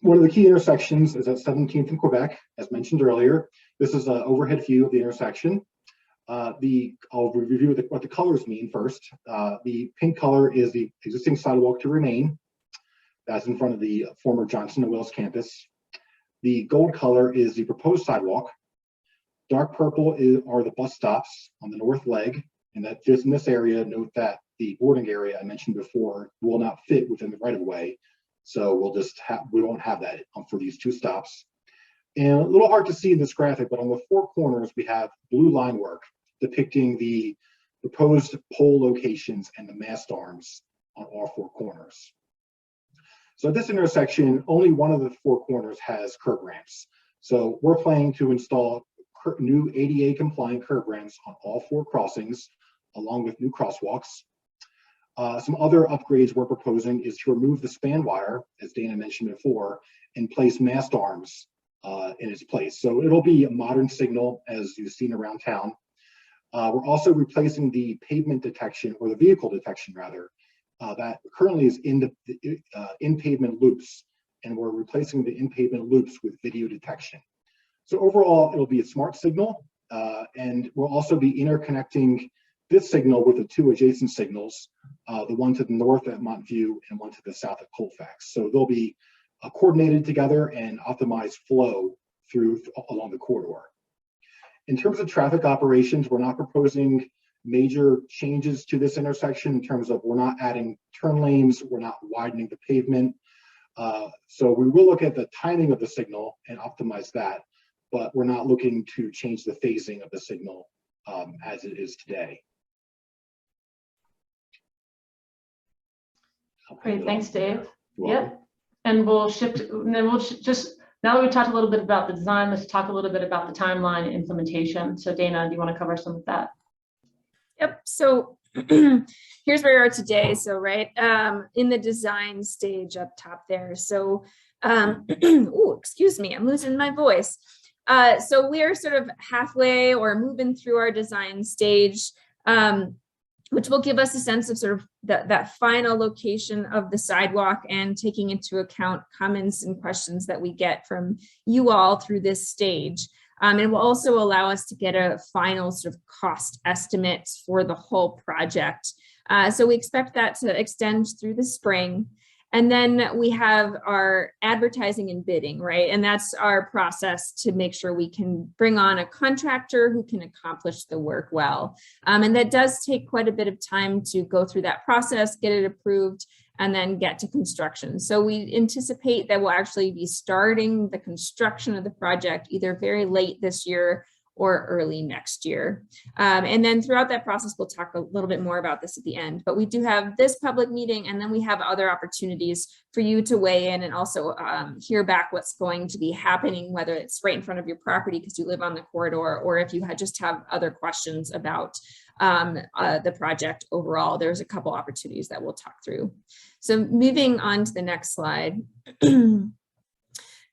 One of the key intersections is at 17th and Quebec, as mentioned earlier. This is an overhead view of the intersection. I'll review what the colors mean first. The pink color is the existing sidewalk to remain. That's in front of the former Johnson & Wales campus. The gold color is the proposed sidewalk. Dark purple are the bus stops on the north leg. And that just in this area, note that the boarding area I mentioned before will not fit within the right of way. So we won't have that for these two stops. And a little hard to see in this graphic, but on the four corners, we have blue line work depicting the proposed pole locations and the mast arms on all four corners. So at this intersection, only one of the four corners has curb ramps. So we're planning to install new ADA compliant curb ramps on all four crossings, along with new crosswalks. Some other upgrades we're proposing is to remove the span wire, as Dana mentioned before, and place mast arms in its place. So it'll be a modern signal as you've seen around town. We're also replacing the pavement detection, or the vehicle detection rather, that currently is in the in-pavement loops, and we're replacing the in-pavement loops with video detection. So overall, it'll be a smart signal, and we'll also be interconnecting this signal with the two adjacent signals, the one to the north at Montview and one to the south at Colfax. So they'll be coordinated together and optimized flow along the corridor. In terms of traffic operations, we're not proposing major changes to this intersection in terms of we're not adding turn lanes, we're not widening the pavement. So we will look at the timing of the signal and optimize that, but we're not looking to change the phasing of the signal as it is today. Great, thanks, Dave. Yep. And we'll shift, and then we'll just, now that we've talked a little bit about the design, let's talk a little bit about the timeline and implementation. So Dana, do you want to cover some of that? Yep, so here's where we are today. So right in the design stage up top there. So, oh, excuse me, I'm losing my voice. So we're sort of halfway or moving through our design stage, which will give us a sense of sort of that final location of the sidewalk and taking into account comments and questions that we get from you all through this stage. It will also allow us to get a final sort of cost estimate for the whole project. So we expect that to extend through the spring. And then we have our advertising and bidding, right? And that's our process to make sure we can bring on a contractor who can accomplish the work well. And that does take quite a bit of time to go through that process, get it approved, and then get to construction. So we anticipate that we'll actually be starting the construction of the project either very late this year or early next year. And then throughout that process, we'll talk a little bit more about this at the end, but we do have this public meeting, and then we have other opportunities for you to weigh in and also hear back what's going to be happening, whether it's right in front of your property because you live on the corridor, or if you just have other questions about the project overall. There's a couple opportunities that we'll talk through. So moving on to the next slide.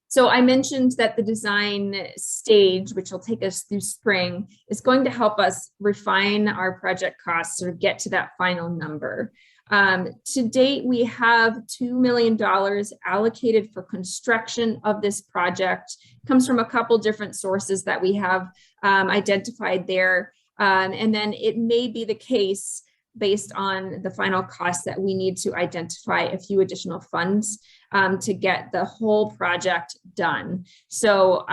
So I mentioned that the design stage, which will take us through spring, is going to help us refine our project costs, sort of get to that final number. To date, we have $2 million allocated for construction of this project. It comes from a couple different sources that we have identified there. And then it may be the case based on the final cost that we need to identify a few additional funds to get the whole project done. So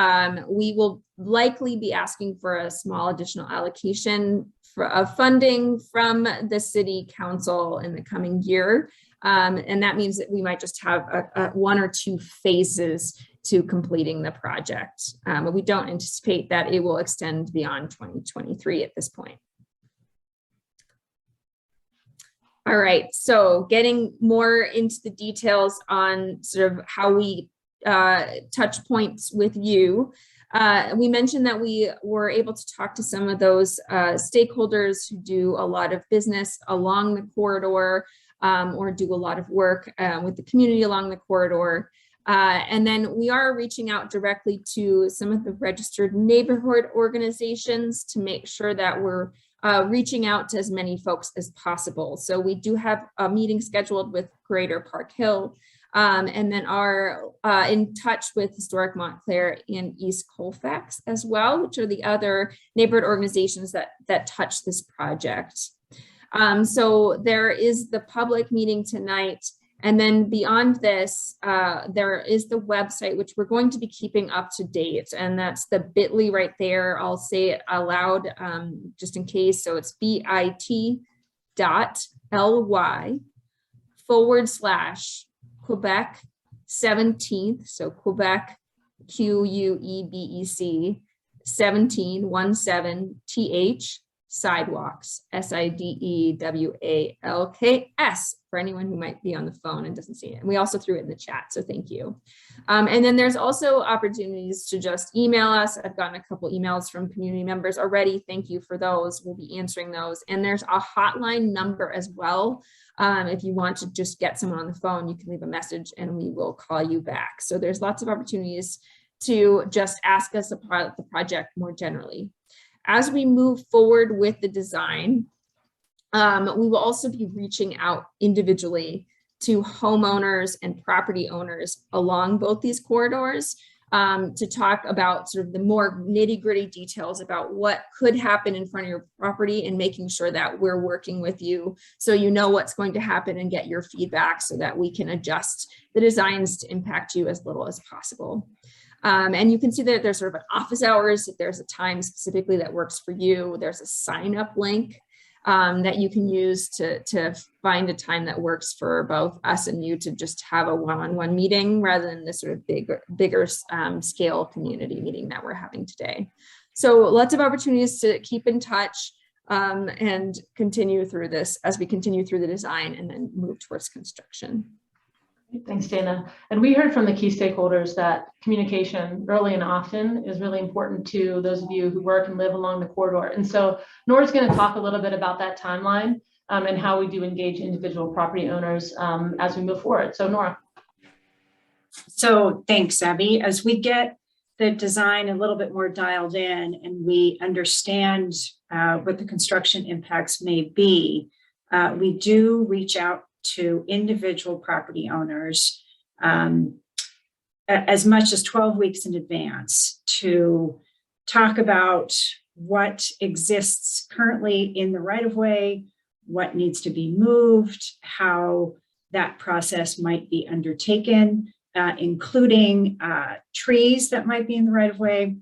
we will likely be asking for a small additional allocation of funding from the city council in the coming year. And that means that we might just have one or two phases to completing the project. But we don't anticipate that it will extend beyond 2023 at this point. All right, so getting more into the details on sort of how we touch points with you. We mentioned that we were able to talk to some of those stakeholders who do a lot of business along the corridor or do a lot of work with the community along the corridor. And then we are reaching out directly to some of the registered neighborhood organizations to make sure that we're reaching out to as many folks as possible. So we do have a meeting scheduled with Greater Park Hill, and then are in touch with Historic Montclair and East Colfax as well, which are the other neighborhood organizations that touch this project. So there is the public meeting tonight. And then beyond this, there is the website, which we're going to be keeping up to date. And that's the bit.ly right there. I'll say it aloud just in case. So it's bit.ly /Quebec 17th. So Quebec, QUEBEC 1717th Sidewalks, SIDEWALKS, for anyone who might be on the phone and doesn't see it. And we also threw it in the chat, so thank you. And then there's also opportunities to just email us. I've gotten a couple emails from community members already. Thank you for those. We'll be answering those. And there's a hotline number as well. If you want to just get someone on the phone, you can leave a message and we will call you back. So there's lots of opportunities to just ask us about the project more generally. As we move forward with the design, we will also be reaching out individually to homeowners and property owners along both these corridors to talk about sort of the more nitty-gritty details about what could happen in front of your property, and making sure that we're working with you so you know what's going to happen and get your feedback so that we can adjust the designs to impact you as little as possible. And you can see that there's sort of an office hours. If there's a time specifically that works for you, there's a sign up link that you can use to find a time that works for both us and you to just have a one-on-one meeting rather than this sort of bigger scale community meeting that we're having today. So lots of opportunities to keep in touch and continue through this as we continue through the design and then move towards construction. Thanks, Dana. And we heard from the key stakeholders that communication early and often is really important to those of you who work and live along the corridor. And so Nora's going to talk a little bit about that timeline and how we do engage individual property owners as we move forward. So Nora. So thanks, Abby. As we get the design a little bit more dialed in and we understand what the construction impacts may be, we do reach out to individual property owners as much as 12 weeks in advance to talk about what exists currently in the right-of-way, what needs to be moved, how that process might be undertaken, including trees that might be in the right-of-way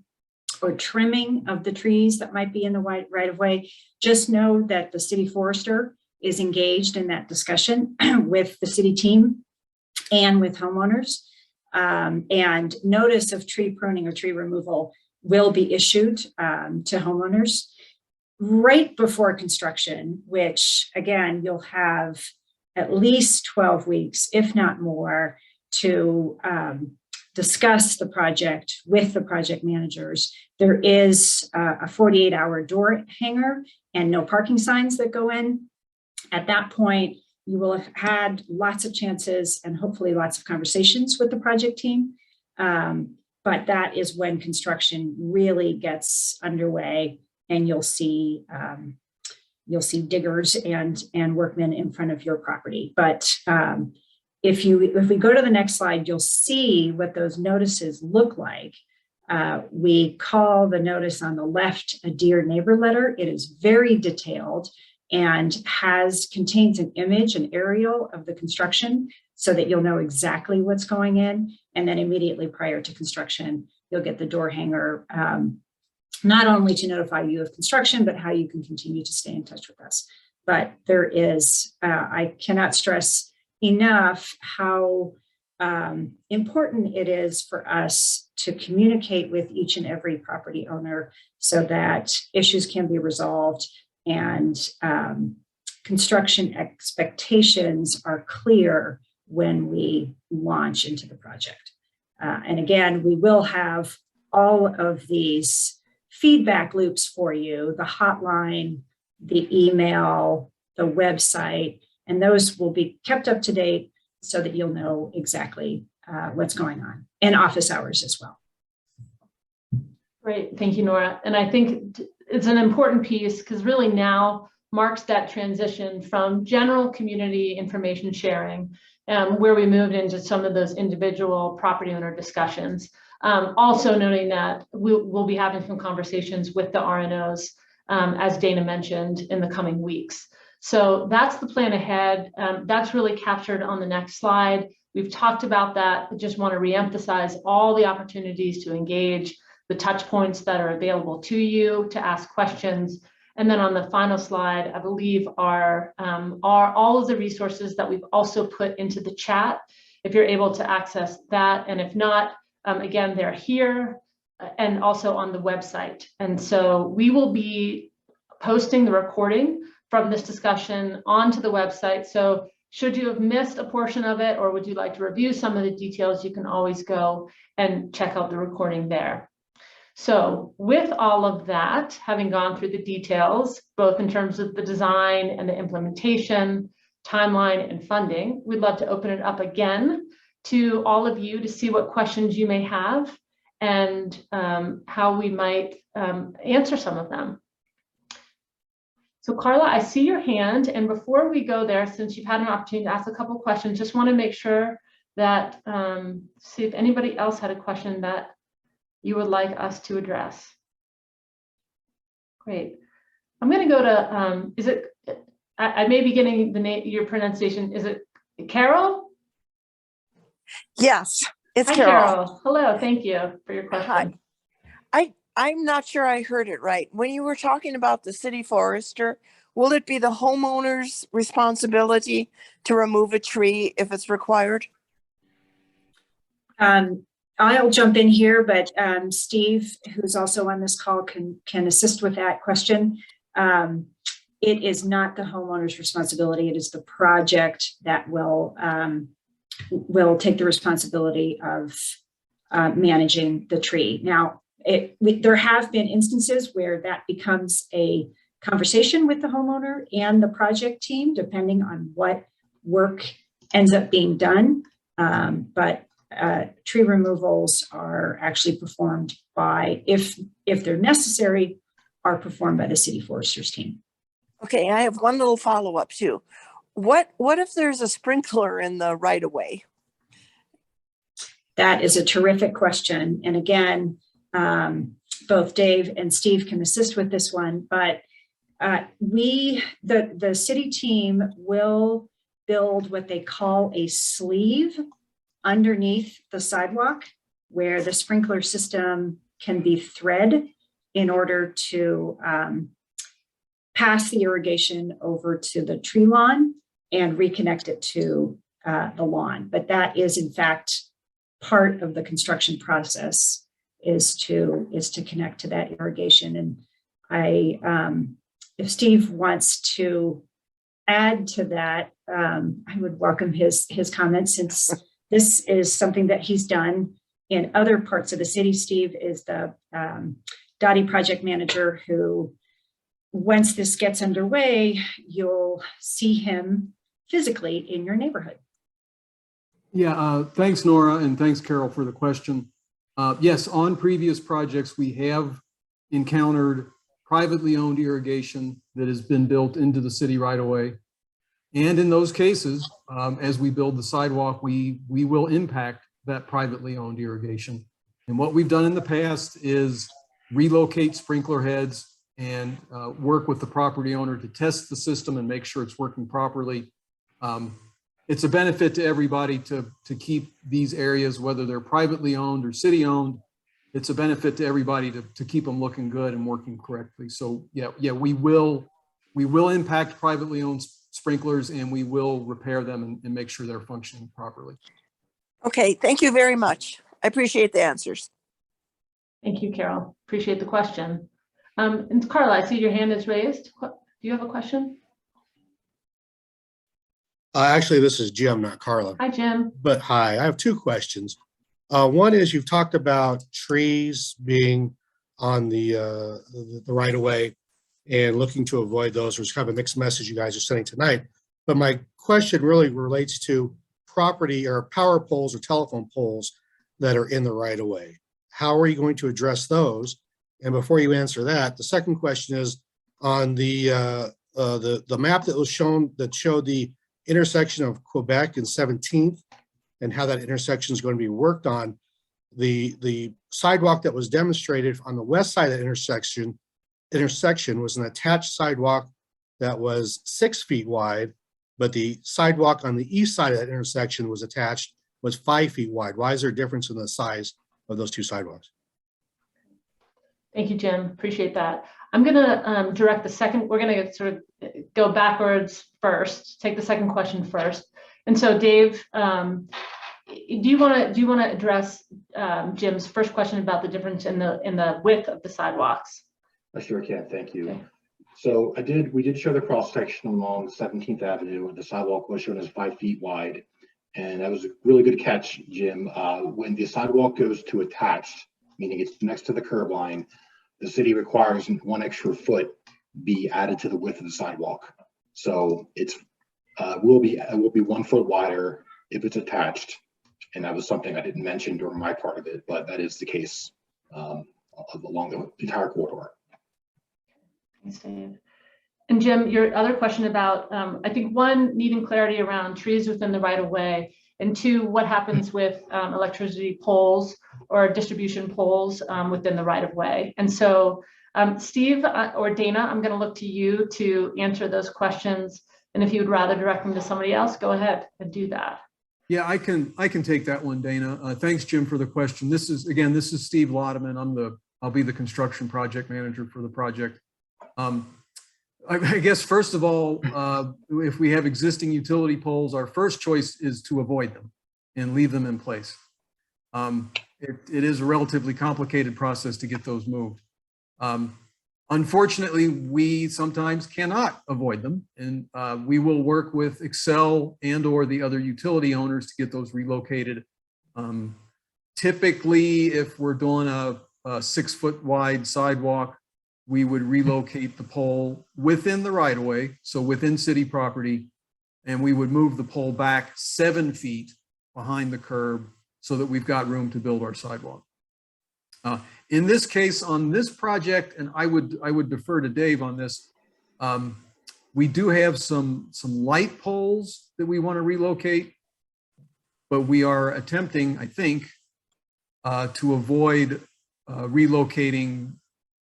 or trimming of the trees that might be in the right-of-way. Just know that the city forester is engaged in that discussion with the city team and with homeowners. And notice of tree pruning or tree removal will be issued to homeowners right before construction, which again, you'll have at least 12 weeks, if not more, to discuss the project with the project managers. There is a 48-hour door hanger and no parking signs that go in. At that point, you will have had lots of chances and hopefully lots of conversations with the project team. But that is when construction really gets underway, and you'll see diggers and workmen in front of your property. But if we go to the next slide, you'll see what those notices look like. We call the notice on the left a Dear Neighbor letter. It is very detailed and contains an image, an aerial of the construction so that you'll know exactly what's going in. And then immediately prior to construction, you'll get the door hanger, not only to notify you of construction, but how you can continue to stay in touch with us. But there is, I cannot stress enough how important it is for us to communicate with each and every property owner so that issues can be resolved and construction expectations are clear when we launch into the project. And again, we will have all of these feedback loops for you, the hotline, the email, the website, and those will be kept up to date so that you'll know exactly what's going on, and office hours as well. Great, thank you, Nora. And I think it's an important piece because really now marks that transition from general community information sharing, where we moved into some of those individual property owner discussions. Also noting that we'll be having some conversations with the RNOs, as Dana mentioned, in the coming weeks. So that's the plan ahead. That's really captured on the next slide. We've talked about that. I just want to reemphasize all the opportunities to engage, the touch points that are available to you to ask questions. And then on the final slide, I believe are all of the resources that we've also put into the chat, if you're able to access that. And if not, again, they're here and also on the website. And so we will be posting the recording from this discussion onto the website. So should you have missed a portion of it, or would you like to review some of the details, you can always go and check out the recording there. So with all of that, having gone through the details, both in terms of the design and the implementation, timeline and funding, we'd love to open it up again to all of you to see what questions you may have and how we might answer some of them. So Carla, I see your hand, and before we go there, since you've had an opportunity to ask a couple questions, just want to make sure that, see if anybody else had a question that you would like us to address. Great. I'm going to go to, is it, I may be getting the name, your pronunciation, is it Carol? Yes, it's Hi, Carol. Hello, thank you for your question. Hi. I'm not sure I heard it right. When you were talking about the city forester, will it be the homeowner's responsibility to remove a tree if it's required? I'll jump in here, but Steve, who's also on this call, can assist with that question. It is not the homeowner's responsibility. It is the project that will take the responsibility of managing the tree. Now, there have been instances where that becomes a conversation with the homeowner and the project team, depending on what work ends up being done. But tree removals are actually performed by, if they're necessary, are performed by the city foresters team. Okay, I have one little follow-up too. What if there's a sprinkler in the right-of-way? That is a terrific question. And again, both Dave and Steve can assist with this one, but the city team will build what they call a sleeve underneath the sidewalk where the sprinkler system can be thread in order to pass the irrigation over to the tree lawn and reconnect it to the lawn. But that is in fact part of the construction process, is to connect to that irrigation. And if Steve wants to add to that, I would welcome his comments, since this is something that he's done in other parts of the city. Steve is the Dottie project manager who, once this gets underway, you'll see him physically in your neighborhood. Yeah, thanks, Nora, and thanks, Carol, for the question. Yes, on previous projects, we have encountered privately owned irrigation that has been built into the city right away. And in those cases, as we build the sidewalk, we will impact that privately owned irrigation. And what we've done in the past is relocate sprinkler heads and work with the property owner to test the system and make sure it's working properly. It's a benefit to everybody to keep these areas, whether they're privately owned or city owned. It's a benefit to everybody to keep them looking good and working correctly. So yeah, we will impact privately owned sprinklers, and we will repair them and make sure they're functioning properly. Okay, thank you very much. I appreciate the answers. Thank you, Carol. Appreciate the question. And Carla, I see your hand is raised. Do you have a question? Actually, this is Jim, not Carla. Hi, Jim. But hi, I have two questions. One is, you've talked about trees being on the right of way and looking to avoid those. There's kind of a mixed message you guys are sending tonight. But my question really relates to property or power poles or telephone poles that are in the right of way? How are you going to address those? And before you answer that, the second question is on the map that was shown that showed the intersection of Quebec and 17th and how that intersection is going to be worked on. The sidewalk that was demonstrated on the west side of that intersection was an attached sidewalk that was 6 feet wide, but the sidewalk on the east side of that intersection was 5 feet wide. Why is there a difference in the size of those two sidewalks? Thank you, Jim. Appreciate that. I'm going to direct the second. We're going to sort of go backwards first. Take the second question first. And so, Dave, do you want to address Jim's first question about the difference in the width of the sidewalks? I sure can. Thank you. Okay. So we did show the cross section along 17th Avenue. The sidewalk was shown as 5 feet wide, and that was a really good catch, Jim. When the sidewalk goes to attached, meaning it's next to the curb line, the city requires 1 extra foot be added to the width of the sidewalk. So it will be 1 foot wider if it's attached. And that was something I didn't mention during my part of it, but that is the case along the entire corridor. Thanks, Dave. And Jim, your other question about, I think 1, needing clarity around trees within the right of way, and 2, what happens with electricity poles or distribution poles within the right of way. And so Steve or Dana, I'm going to look to you to answer those questions. And if you would rather direct them to somebody else, go ahead and do that. Yeah, I can take that one, Dana. Thanks, Jim, for the question. This is Steve Laudeman. I'll be the construction project manager for the project. I guess, first of all, if we have existing utility poles, our first choice is to avoid them and leave them in place. It is a relatively complicated process to get those moved. Unfortunately, we sometimes cannot avoid them, and we will work with Excel and/or the other utility owners to get those relocated. Typically, if we're doing a 6 foot wide sidewalk, we would relocate the pole within the right of way, so within city property, and we would move the pole back 7 feet behind the curb so that we've got room to build our sidewalk. In this case, on this project, and I would defer to Dave on this, we do have some light poles that we want to relocate, but we are attempting, I think, to avoid relocating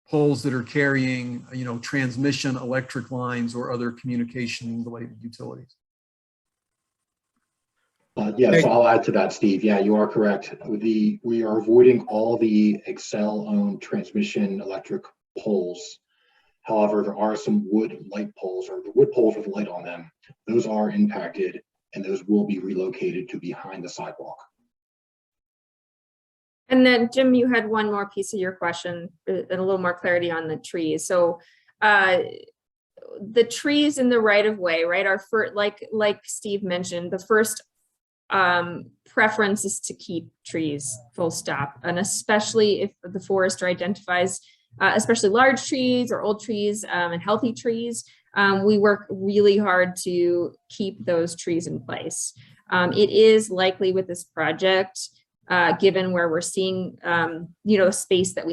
poles that are carrying, transmission electric lines or other communication related utilities. So I'll add to that, Steve. Yeah, you are correct. We are avoiding all the Excel-owned transmission electric poles. However, there are some wood light poles, or the wood poles with light on them. Those are impacted, and those will be relocated to behind the sidewalk. And then, Jim, you had one more piece of your question and a little more clarity on the trees. So the trees in the right of way, right, are for, like Steve mentioned, the first preference is to keep trees, full stop. And especially if the forester identifies, especially large trees or old trees and healthy trees, we work really hard to keep those trees in place. It is likely with this project, given where we're seeing, the space that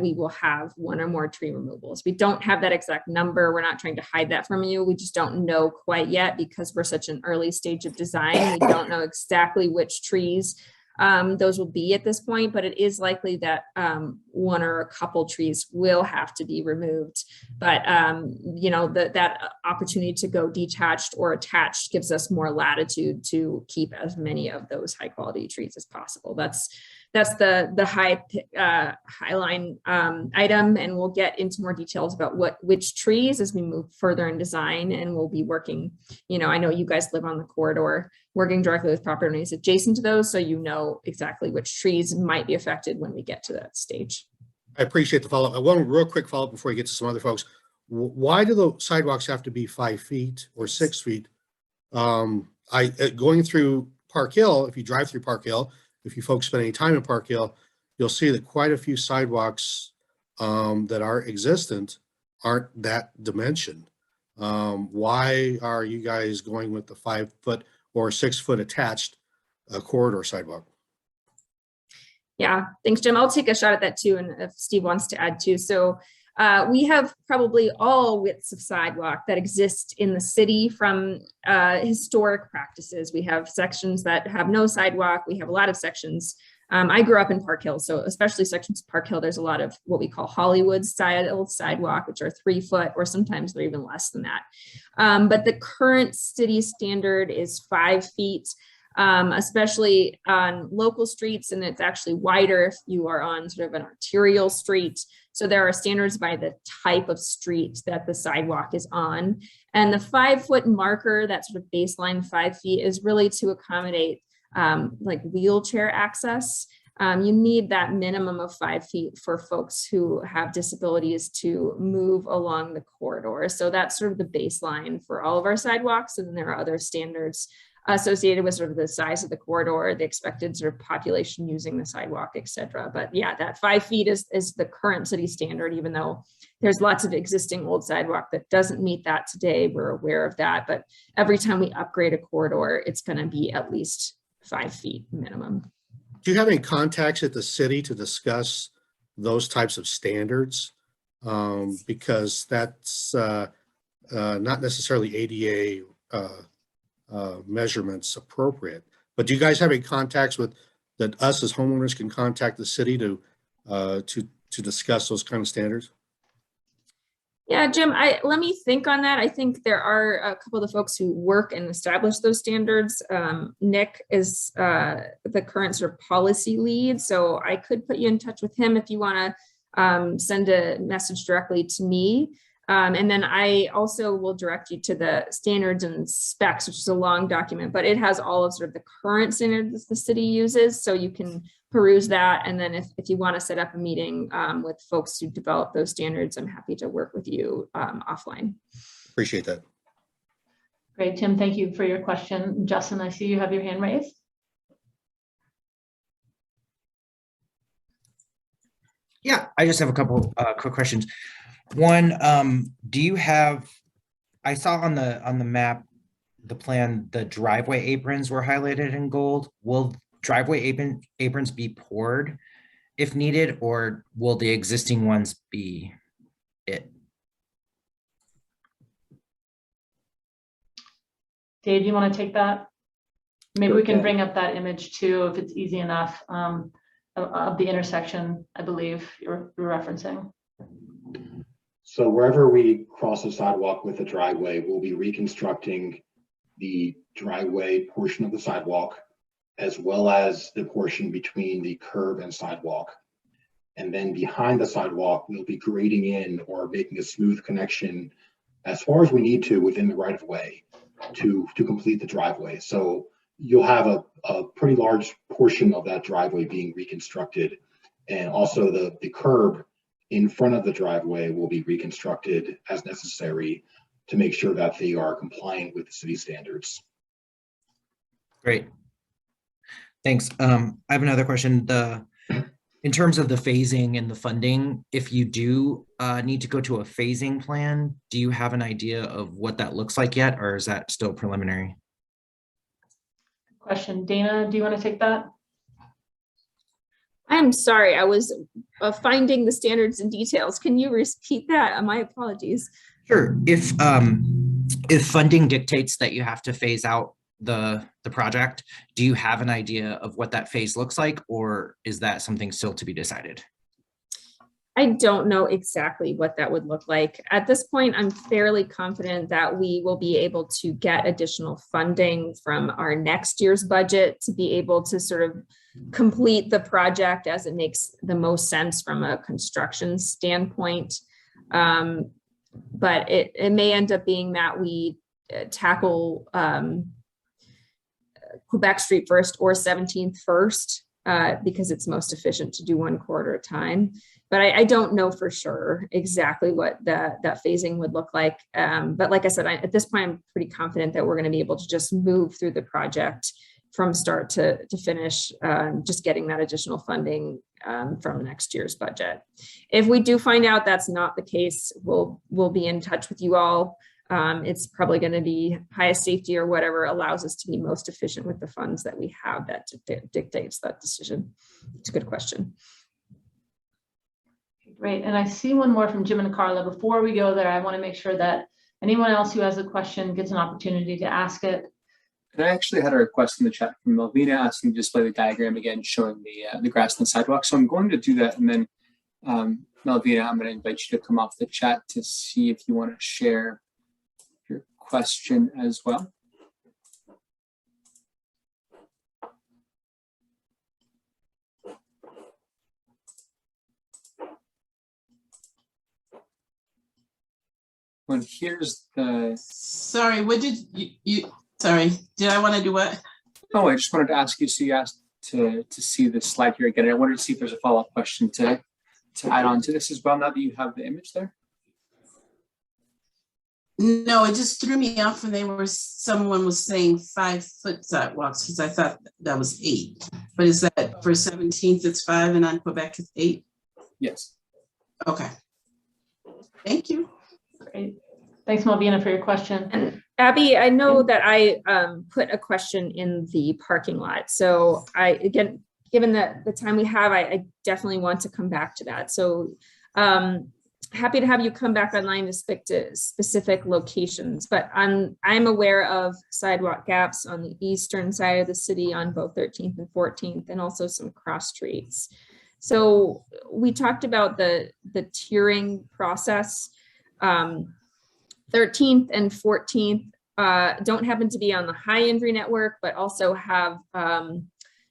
we will have 1 or more tree removals. We don't have that exact number. We're not trying to hide that from you. We just don't know quite yet because we're such an early stage of design. We don't know exactly which trees those will be at this point, but it is likely that 1 or a couple trees will have to be removed. But, that opportunity to go detached or attached gives us more latitude to keep as many of those high quality trees as possible. That's the high line item, and we'll get into more details about which trees as we move further in design, and we'll be working, I know you guys live on the corridor, working directly with property owners adjacent to those, so exactly which trees might be affected when we get to that stage. I appreciate the follow-up. One real quick follow-up before we get to some other folks. Why do the sidewalks have to be 5 feet or 6 feet? Going through Park Hill, if you drive through Park Hill, if you folks spend any time in Park Hill, you'll see that quite a few sidewalks that are existent aren't that dimension. Why are you guys going with the 5 foot or 6-foot attached corridor sidewalk? Yeah, thanks, Jim. I'll take a shot at that too, and if Steve wants to add too. So we have probably all widths of sidewalk that exist in the city from historic practices. We have sections that have no sidewalk. We have a lot of sections. I grew up in Park Hill, so especially sections of Park Hill, there's a lot of what we call Hollywood style sidewalk, which are 3 foot, or sometimes they're even less than that. But the current city standard is 5 feet. Especially on local streets, and it's actually wider if you are on sort of an arterial street. So there are standards by the type of street that the sidewalk is on. And the 5-foot marker, that sort of baseline 5 feet, is really to accommodate like wheelchair access. You need that minimum of 5 feet for folks who have disabilities to move along the corridor. So that's sort of the baseline for all of our sidewalks. And then there are other standards associated with sort of the size of the corridor, the expected sort of population using the sidewalk, et cetera. But yeah, that 5 feet is the current city standard, even though there's lots of existing old sidewalk that doesn't meet that today. We're aware of that, but every time we upgrade a corridor, it's going to be at least 5 feet minimum. Do you have any contacts at the city to discuss those types of standards? Because that's not necessarily ADA measurements appropriate, but do you guys have any contacts with that us as homeowners can contact the city to discuss those kind of standards? Yeah, Jim, let me think on that. I think there are a couple of the folks who work and establish those standards. Nick is the current sort of policy lead, so I could put you in touch with him if you want to send a message directly to me. And then I also will direct you to the standards and specs, which is a long document, but it has all of sort of the current standards the city uses. So you can peruse that. And then if you want to set up a meeting with folks who develop those standards, I'm happy to work with you offline. Appreciate that. Great, Tim, thank you for your question. Justin, I see you have your hand raised. Yeah, I just have a couple quick questions. One, do you have, I saw on the map, the plan, the driveway aprons were highlighted in gold. Will driveway aprons be poured if needed, or will the existing ones be it? Dave, you want to take that? Maybe we can bring up that image too, if it's easy enough, of the intersection, I believe you're referencing. So wherever we cross the sidewalk with a driveway, we'll be reconstructing the driveway portion of the sidewalk, as well as the portion between the curb and sidewalk. And then behind the sidewalk, we'll be grading in or making a smooth connection as far as we need to within the right of way to complete the driveway. So you'll have a pretty large portion of that driveway being reconstructed. And also the curb in front of the driveway will be reconstructed as necessary to make sure that they are compliant with the city standards. Great. Thanks. I have another question. In terms of the phasing and the funding, if you do need to go to a phasing plan, do you have an idea of what that looks like yet, or is that still preliminary? Question, Dana, do you want to take that? I'm sorry, I was finding the standards and details. Can you repeat that? My apologies. Sure. If funding dictates that you have to phase out the project, do you have an idea of what that phase looks like, or is that something still to be decided? I don't know exactly what that would look like. At this point, I'm fairly confident that we will be able to get additional funding from our next year's budget to be able to sort of complete the project as it makes the most sense from a construction standpoint. But it may end up being that we tackle Quebec Street first or 17th first, because it's most efficient to do one quarter at a time. But I don't know for sure exactly what that phasing would look like. But like I said, at this point, I'm pretty confident that we're going to be able to just move through the project from start to finish, just getting that additional funding from next year's budget. If we do find out that's not the case, we'll be in touch with you all it's probably going to be highest safety or whatever allows us to be most efficient with the funds that we have that dictates that decision. It's a good question. Great. And I see one more from Jim and Carla. Before we go there, I want to make sure that anyone else who has a question gets an opportunity to ask it. And I actually had a request in the chat from Melvina asking to display the diagram again, showing the grass and the sidewalk. So I'm going to do that. And then Melvina, I'm going to invite you to come off the chat to see if you want to share your question as well. Well, here's the. Sorry, what did you sorry, did I want to do what? Oh, I just wanted to ask you, so you asked to see this slide here again. I wanted to see if there's a follow-up question to add on to this as well, now that you have the image there. No, it just threw me off when someone was saying 5-foot sidewalks, because I thought that was 8. But is that for 17th it's 5 and on Quebec it's 8? Yes. Okay. Thank you. Great. Thanks, Melvina, for your question. And Abby, I know that I put a question in the parking lot. So again, given the time we have, I definitely want to come back to that. So happy to have you come back online to speak to specific locations, but I'm aware of sidewalk gaps on the eastern side of the city on both 13th and 14th, and also some cross streets. So we talked about the tiering process. 13th and 14th don't happen to be on the high injury network, but also have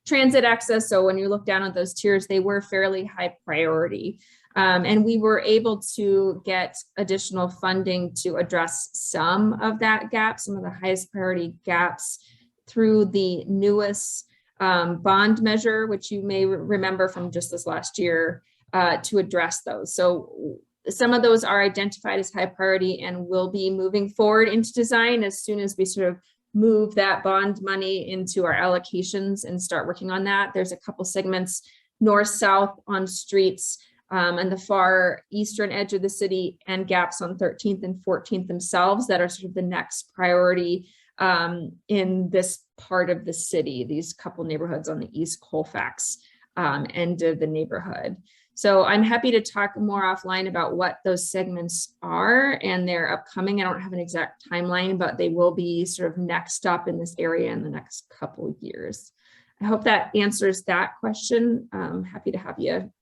transit access. So when you look down at those tiers, they were fairly high priority. And we were able to get additional funding to address some of that gap, some of the highest priority gaps, through the newest bond measure, which you may remember from just this last year, to address those. So some of those are identified as high priority and will be moving forward into design as soon as we sort of move that bond money into our allocations and start working on that. There's a couple segments north-south on streets and the far eastern edge of the city, and gaps on 13th and 14th themselves that are sort of the next priority in this part of the city, these couple neighborhoods on the East Colfax end of the neighborhood. So I'm happy to talk more offline about what those segments are, and they're upcoming. I don't have an exact timeline, but they will be sort of next up in this area in the next couple of years. I hope that answers that question. I'm happy to have you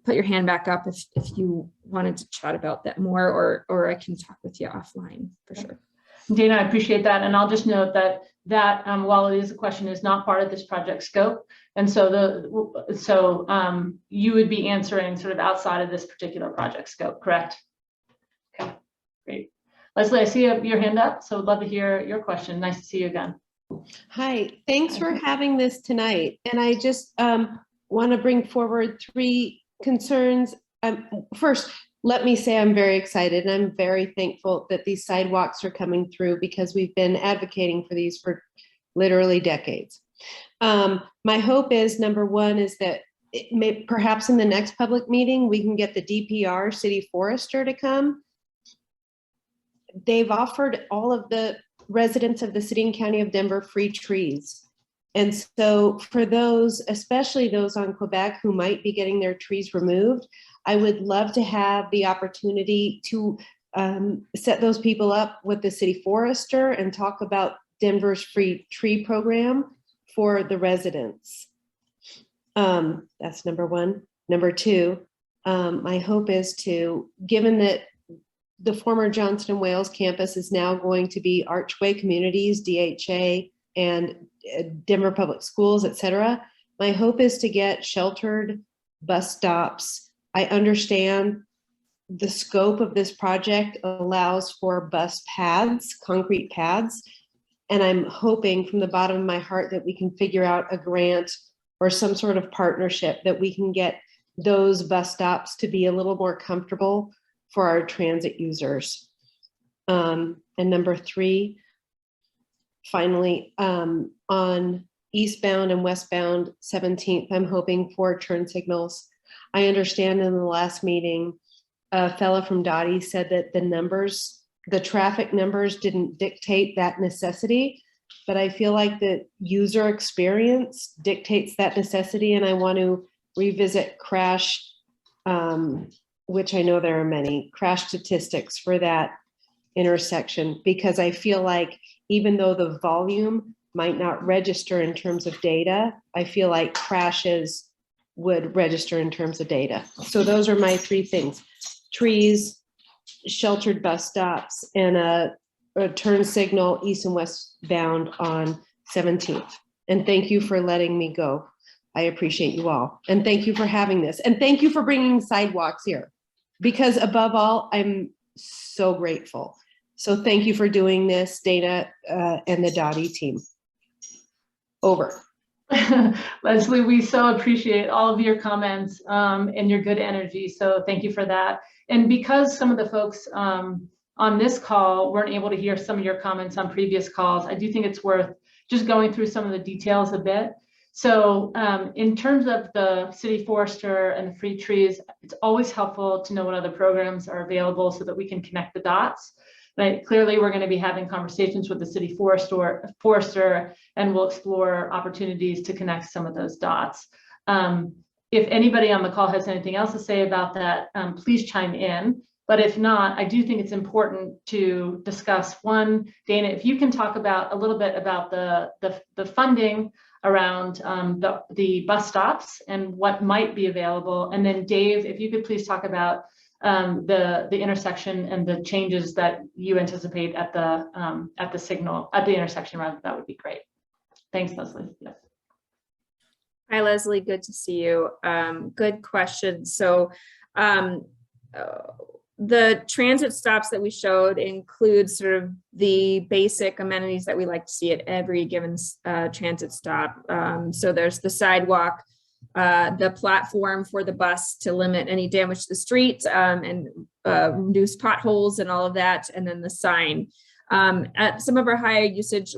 put your hand back up if you wanted to chat about that more, or I can talk with you offline for sure. Dana, I appreciate that. And I'll just note that while it is a question, is not part of this project scope. And so you would be answering sort of outside of this particular project scope, correct? Okay, great. Leslie, I see your hand up, so I'd love to hear your question. Nice to see you again. Hi, thanks for having this tonight. And I just want to bring forward 3 concerns. First, let me say I'm very excited and I'm very thankful that these sidewalks are coming through, because we've been advocating for these for literally decades. My hope is, number one, is that perhaps in the next public meeting, we can get the DPR city forester to come. They've offered all of the residents of the city and county of Denver free trees. And so for those, especially those on Quebec who might be getting their trees removed, I would love to have the opportunity to set those people up with the city forester and talk about Denver's free tree program for the residents. That's number one. Number two, my hope is to, given that the former Johnston Wales campus is now going to be Archway Communities, DHA, and Denver Public Schools, et cetera, my hope is to get sheltered bus stops. I understand the scope of this project allows for bus paths, concrete paths, and I'm hoping from the bottom of my heart that we can figure out a grant or some sort of partnership that we can get those bus stops to be a little more comfortable for our transit users. And number three, finally, on eastbound and westbound 17th, I'm hoping for turn signals. I understand in the last meeting, a fellow from Dottie said that the numbers the traffic numbers didn't dictate that necessity, but I feel like the user experience dictates that necessity, and I want to revisit crash, which I know there are many, crash statistics for that intersection, because I feel like even though the volume might not register in terms of data, I feel like crashes would register in terms of data. So those are my 3 things: trees, sheltered bus stops, and a turn signal east and westbound on 17th. And thank you for letting me go. I appreciate you all. And thank you for having this. And thank you for bringing sidewalks here, because above all, I'm so grateful. So thank you for doing this, Dana, and the Dottie team. Over. Leslie, we so appreciate all of your comments and your good energy. So thank you for that. And because some of the folks on this call weren't able to hear some of your comments on previous calls, I do think it's worth just going through some of the details a bit. So in terms of the city forester and the free trees, it's always helpful to know what other programs are available so that we can connect the dots. Right? Clearly, we're going to be having conversations with the city forester, and we'll explore opportunities to connect some of those dots. If anybody on the call has anything else to say about that, please chime in. But if not, I do think it's important to discuss one. Dana, if you can talk about a little bit about the funding around the bus stops and what might be available. And then Dave, if you could please talk about the intersection and the changes that you anticipate at the signal at the intersection, rather, that would be great. Thanks, Leslie. Yes. Hi, Leslie. Good to see you. Good question. So the transit stops that we showed include sort of the basic amenities that we like to see at every given transit stop. So there's the sidewalk, the platform for the bus to limit any damage to the street and reduce potholes and all of that, and then the sign. At some of our higher usage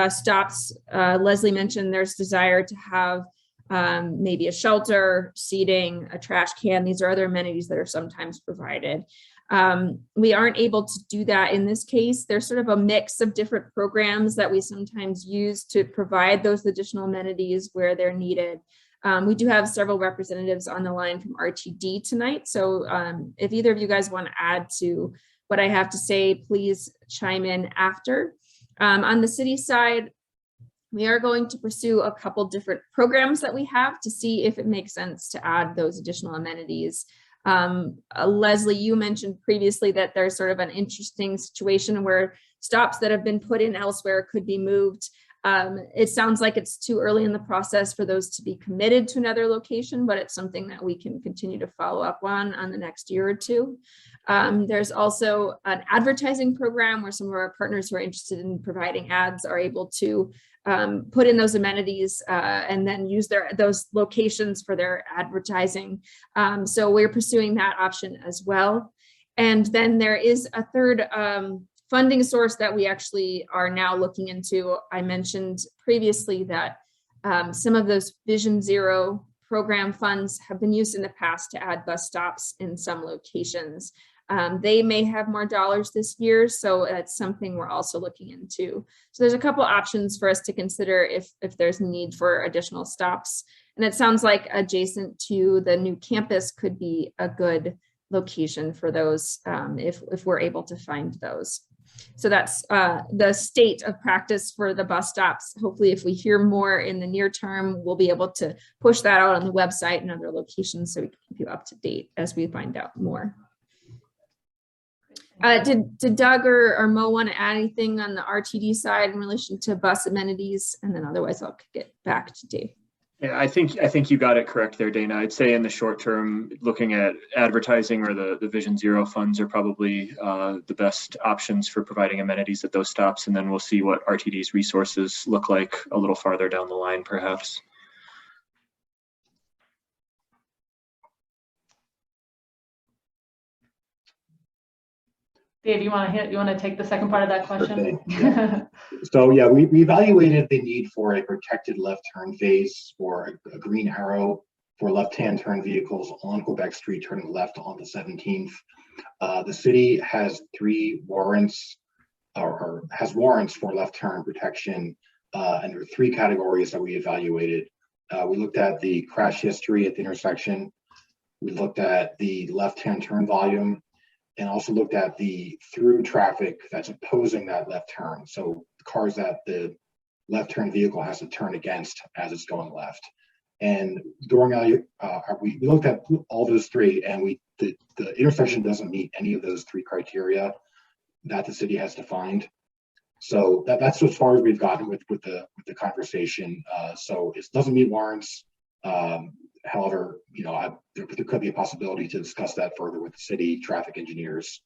stops, Leslie mentioned there's desire to have maybe a shelter, seating, a trash can. These are other amenities that are sometimes provided. We aren't able to do that in this case. There's sort of a mix of different programs that we sometimes use to provide those additional amenities where they're needed. We do have several representatives on the line from RTD tonight. So if either of you guys want to add to what I have to say, please chime in after. On the city side, we are going to pursue a couple different programs that we have to see if it makes sense to add those additional amenities. Leslie, you mentioned previously that there's sort of an interesting situation where stops that have been put in elsewhere could be moved. It sounds like it's too early in the process for those to be committed to another location, but it's something that we can continue to follow up on the next year or two. There's also an advertising program where some of our partners who are interested in providing ads are able to put in those amenities and then use those locations for their advertising. So we're pursuing that option as well. And then there is a third funding source that we actually are now looking into. I mentioned previously that some of those Vision Zero program funds have been used in the past to add bus stops in some locations. They may have more dollars this year, so that's something we're also looking into. So there's a couple options for us to consider if there's need for additional stops. And it sounds like adjacent to the new campus could be a good location for those if we're able to find those. So that's the state of practice for the bus stops. Hopefully, if we hear more in the near term, we'll be able to push that out on the website and other locations so we can keep you up to date as we find out more. Did Doug or Mo want to add anything on the RTD side in relation to bus amenities? And then otherwise I'll kick it back to Dave. Yeah, I think you got it correct there, Dana. I'd say in the short term, looking at advertising or the Vision Zero funds are probably the best options for providing amenities at those stops. And then we'll see what RTD's resources look like a little farther down the line, perhaps. Dave, you want to take the second part of that question? Yeah. So yeah, we evaluated the need for a protected left turn phase or a green arrow for left-hand turn vehicles on Quebec Street turning left on the 17th. The city has 3 warrants or has warrants for left turn protection, and there are 3 categories that we evaluated. We looked at the crash history at the intersection. We looked at the left-hand turn volume, and also looked at the through traffic that's opposing that left turn. So the cars that the left turn vehicle has to turn against as it's going left. And during we looked at all those 3, and the intersection doesn't meet any of those 3 criteria that the city has defined. So that's as far as we've gotten with the conversation. So it doesn't meet warrants. However, there could be a possibility to discuss that further with the city traffic engineers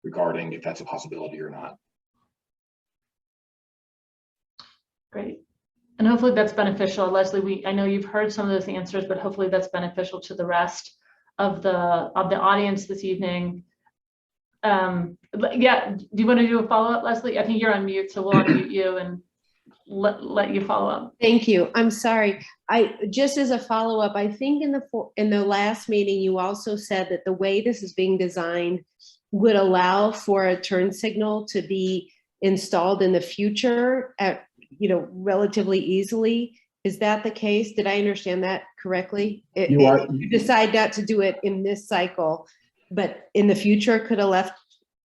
regarding if that's a possibility or not. Great. And hopefully that's beneficial. Leslie, I know you've heard some of those answers, but hopefully that's beneficial to the rest of the audience this evening. Yeah, do you want to do a follow-up, Leslie? I think you're on mute, so we'll unmute you and let you follow up. Thank you. I'm sorry. Just as a follow-up, I think in the last meeting, you also said that the way this is being designed would allow for a turn signal to be installed in the future at, relatively easily. Is that the case? Did I understand that correctly? You decide not to do it in this cycle, but in the future, could a left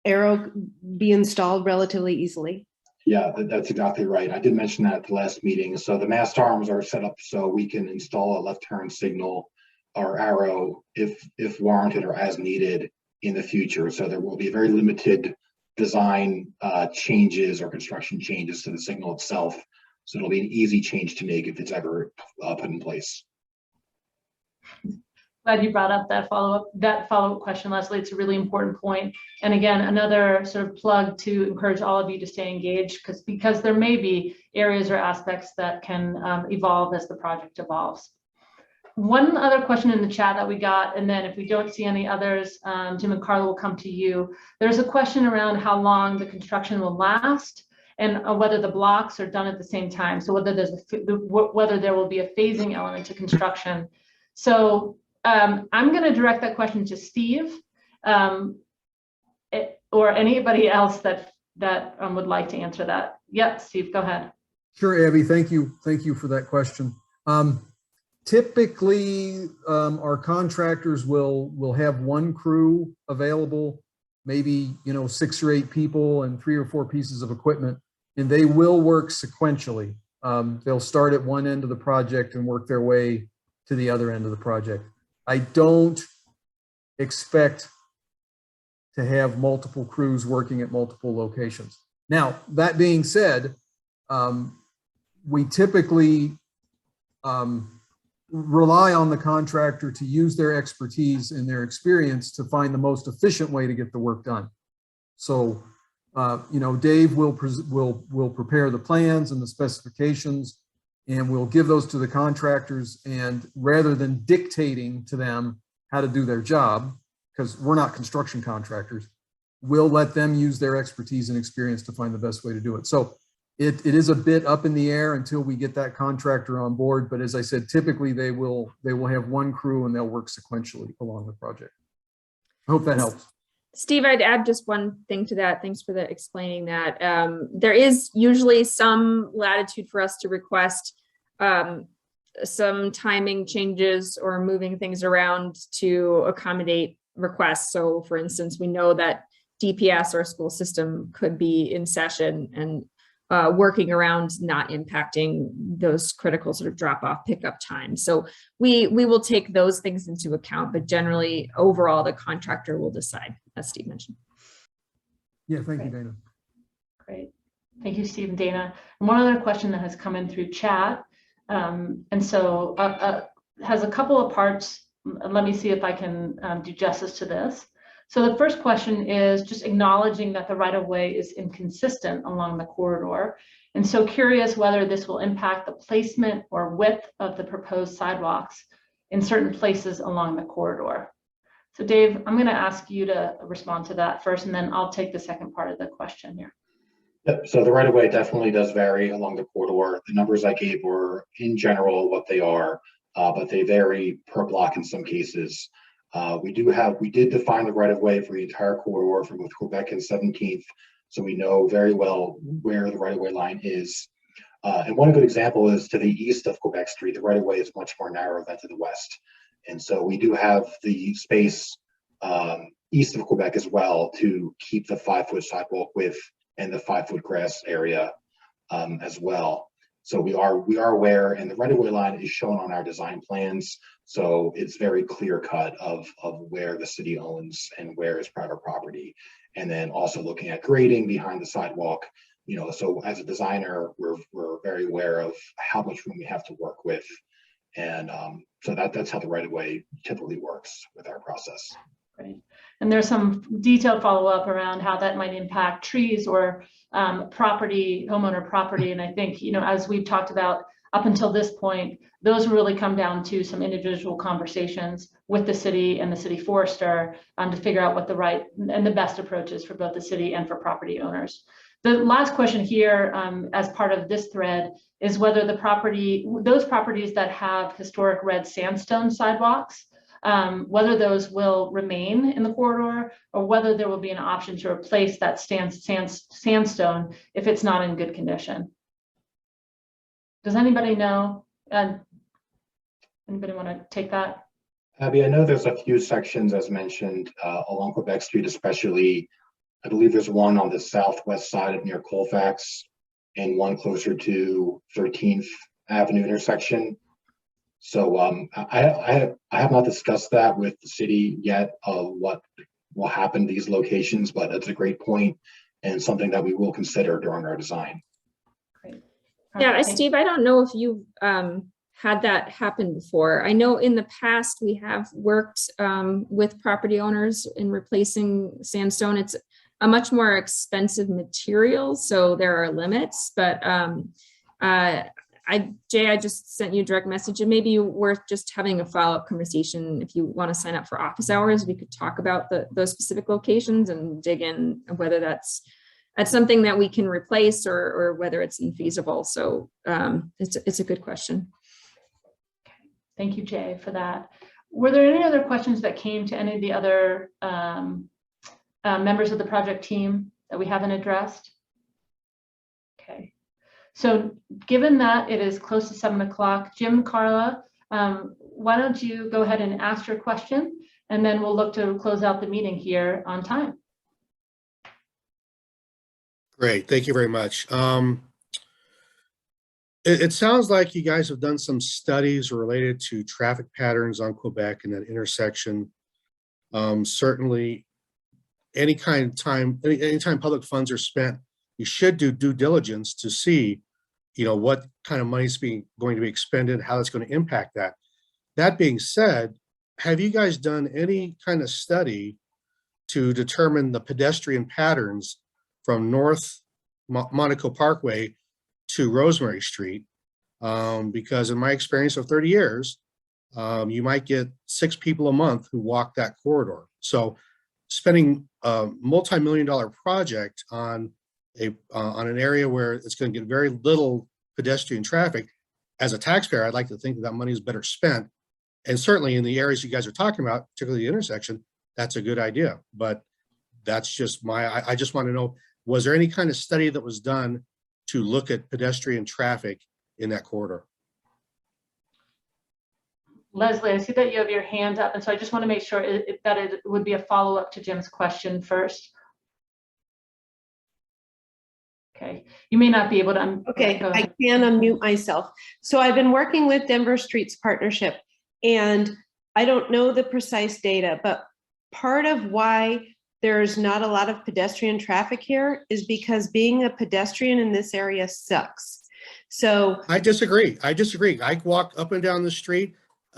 arrow be installed relatively easily? Yeah, that's exactly right. I did mention that at the last meeting. So the mast arms are set up so we can install a left turn signal or arrow if warranted or as needed in the future. So there will be very limited design changes or construction changes to the signal itself. So it'll be an easy change to make if it's ever put in place. Glad you brought up that follow-up question, Leslie. It's a really important point. And again, another sort of plug to encourage all of you to stay engaged because there may be areas or aspects that can evolve as the project evolves. One other question in the chat that we got, and then if we don't see any others, Jim and Carla will come to you. There's a question around how long the construction will last and whether the blocks are done at the same time. So whether there will be a phasing element to construction. So I'm going to direct that question to Steve or anybody else that would like to answer that. Yeah, Steve, go ahead. Sure, Abby. Thank you. Thank you for that question. Typically, our contractors will have 1 crew available, maybe 6 or 8 people and 3 or 4 pieces of equipment, and they will work sequentially. They'll start at one end of the project and work their way to the other end of the project. I don't expect to have multiple crews working at multiple locations. Now, that being said, we typically rely on the contractor to use their expertise and their experience to find the most efficient way to get the work done. So, Dave will prepare the plans and the specifications, and we'll give those to the contractors. And rather than dictating to them how to do their job, because we're not construction contractors, we'll let them use their expertise and experience to find the best way to do it. So it is a bit up in the air until we get that contractor on board. But as I said, typically they will have 1 crew and they'll work sequentially along the project. I hope that helps. Steve, I'd add just one thing to that. Thanks for explaining that. There is usually some latitude for us to request some timing changes or moving things around to accommodate requests. So for instance, we know that DPS, our school system, could be in session and working around not impacting those critical sort of drop-off pickup times. So we will take those things into account, but generally overall the contractor will decide, as Steve mentioned. Yeah, thank you, Dana. Great. Thank you, Steve and Dana. And one other question that has come in through chat. And so has a couple of parts. Let me see if I can do justice to this. So the first question is just acknowledging that the right-of-way is inconsistent along the corridor. And so curious whether this will impact the placement or width of the proposed sidewalks in certain places along the corridor. So Dave, I'm going to ask you to respond to that first, and then I'll take the second part of the question here. Yep, so the right-of-way definitely does vary along the corridor. The numbers I gave were in general what they are, but they vary per block in some cases. We did define the right of way for the entire corridor from both Quebec and 17th. So we know very well where the right of way line is. And one good example is to the east of Quebec Street, the right of way is much more narrow than to the west. And so we do have the space east of Quebec as well to keep the 5-foot sidewalk width and the 5-foot grass area as well. So we are aware, and the right of way line is shown on our design plans. So it's very clear cut of where the city owns and where is private property. And then also looking at grading behind the sidewalk, you know, so as a designer, we're very aware of how much room we have to work with. And so that's how the right of way typically works with our process. Right. And there's some detailed follow-up around how that might impact trees or property, homeowner property. And I think, you know, as we've talked about up until this point, those really come down to some individual conversations with the city and the city forester to figure out what the right and the best approach is for both the city and for property owners. The last question here, as part of this thread, is whether the those properties that have historic red sandstone sidewalks, whether those will remain in the corridor or whether there will be an option to replace that sandstone if it's not in good condition. Does anybody know? Anybody want to take that? Abby, I know there's a few sections, as mentioned, along Quebec Street, especially. I believe there's one on the southwest side of near Colfax and one closer to 13th Avenue intersection. So I have not discussed that with the city yet of what will happen to these locations, but that's a great point and something that we will consider during our design. Great. Yeah, Steve, I don't know if you've had that happen before. I know in the past we have worked with property owners in replacing sandstone. It's a much more expensive material, so there are limits, but Jay, I just sent you a direct message. It may be worth just having a follow-up conversation. If you want to sign up for office hours, we could talk about those specific locations and dig in whether that's something that we can replace or whether it's infeasible. So it's a good question. Okay. Thank you, Jay, for that. Were there any other questions that came to any of the other members of the project team that we haven't addressed? Okay. So given that it is close to 7 o'clock, Jim, Carla, why don't you go ahead and ask your question, and then we'll look to close out the meeting here on time. Great, thank you very much. It sounds like you guys have done some studies related to traffic patterns on Quebec and that intersection. Certainly, anytime public funds are spent, you should do due diligence to see, you know, what kind of money is going to be expended, how it's going to impact that. That being said, have you guys done any kind of study to determine the pedestrian patterns from North Monaco Parkway to Rosemary Street? Because in my experience of 30 years, you might get 6 people a month who walk that corridor. So spending a multi-million-dollar project on an area where it's going to get very little pedestrian traffic, as a taxpayer, I'd like to think that money is better spent. And certainly in the areas you guys are talking about, particularly the intersection, that's a good idea. But that's just I just want to know, was there any kind of study that was done to look at pedestrian traffic in that corridor? Leslie, I see that you have your hand up, and so I just want to make sure that it would be a follow-up to Jim's question first. Okay, you may not be able to. Okay, I can unmute myself. So I've been working with Denver Streets Partnership, and I don't know the precise data, but part of why there's not a lot of pedestrian traffic here is because being a pedestrian in this area sucks. So I disagree. I walk up and down the street.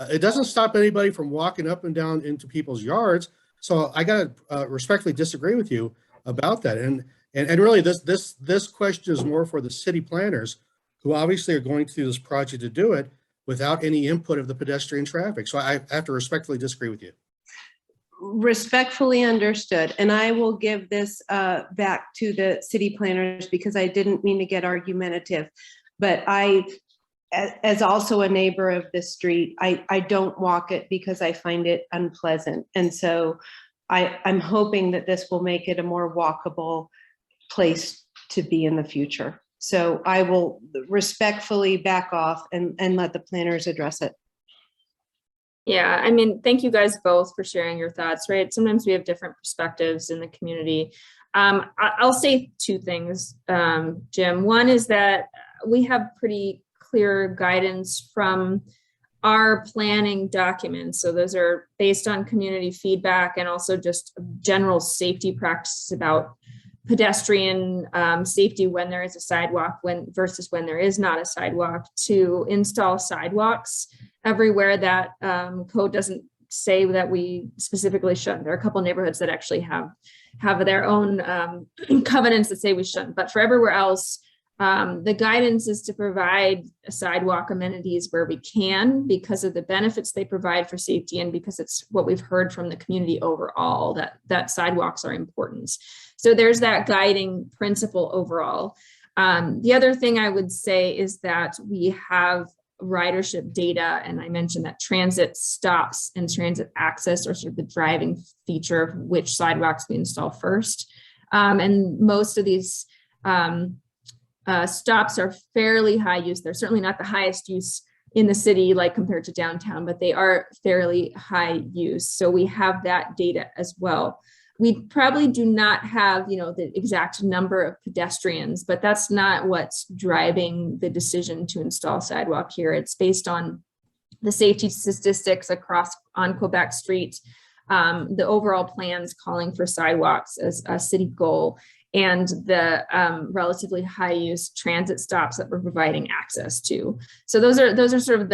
It doesn't stop anybody from walking up and down into people's yards. So I got to respectfully disagree with you about that. And really, this question is more for the city planners, who obviously are going through this project to do it without any input of the pedestrian traffic. So I have to respectfully disagree with you. Respectfully understood. And I will give this back to the city planners because I didn't mean to get argumentative. But as also a neighbor of the street, I don't walk it because I find it unpleasant. And so I'm hoping that this will make it a more walkable place to be in the future. So I will respectfully back off and let the planners address it. Yeah, I mean, thank you guys both for sharing your thoughts, right? Sometimes we have different perspectives in the community. I'll say two things, Jim. One is that we have pretty clear guidance from our planning documents. So those are based on community feedback and also just general safety practices about pedestrian safety when there is a sidewalk versus when there is not a sidewalk, to install sidewalks everywhere that code doesn't say that we specifically shouldn't. There are a couple of neighborhoods that actually have their own covenants that say we shouldn't, but for everywhere else, the guidance is to provide sidewalk amenities where we can because of the benefits they provide for safety and because it's what we've heard from the community overall, that sidewalks are important. So there's that guiding principle overall. The other thing I would say is that we have ridership data, and I mentioned that transit stops and transit access are sort of the driving feature of which sidewalks we install first. And most of these stops are fairly high use. They're certainly not the highest use in the city, like compared to downtown, but they are fairly high use. So we have that data as well. We probably do not have, the exact number of pedestrians, but that's not what's driving the decision to install sidewalk here. It's based on the safety statistics on Quebec Street, the overall plans calling for sidewalks as a city goal, and the relatively high use transit stops that we're providing access to. So those are sort of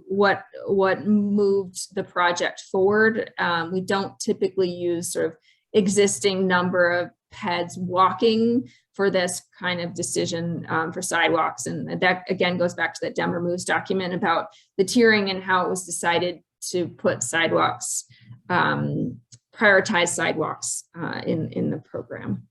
what moved the project forward. We don't typically use sort of existing number of peds walking for this kind of decision for sidewalks. And that again goes back to that Denver Moves document about the tiering and how it was decided to put sidewalks, prioritize sidewalks in the program.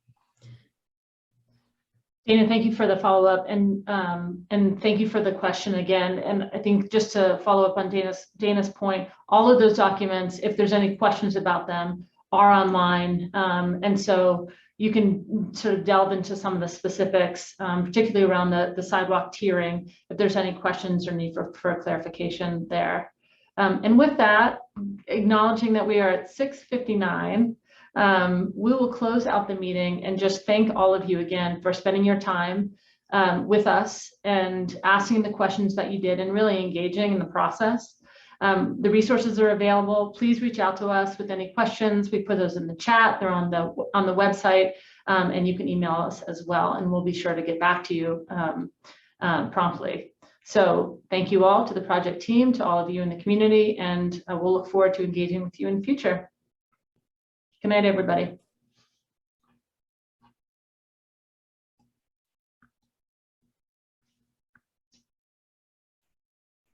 Dana, thank you for the follow-up and thank you for the question again. And I think just to follow up on Dana's point, all of those documents, if there's any questions about them, are online. And so you can sort of delve into some of the specifics, particularly around the sidewalk tiering, if there's any questions or need for clarification there. And with that, acknowledging that we are at 6:59, we will close out the meeting and just thank all of you again for spending your time with us and asking the questions that you did and really engaging in the process. The resources are available. Please reach out to us with any questions. We put those in the chat. They're on the website, and you can email us as well, and we'll be sure to get back to you promptly. So thank you all to the project team, to all of you in the community, and we'll look forward to engaging with you in the future. Good night, everybody.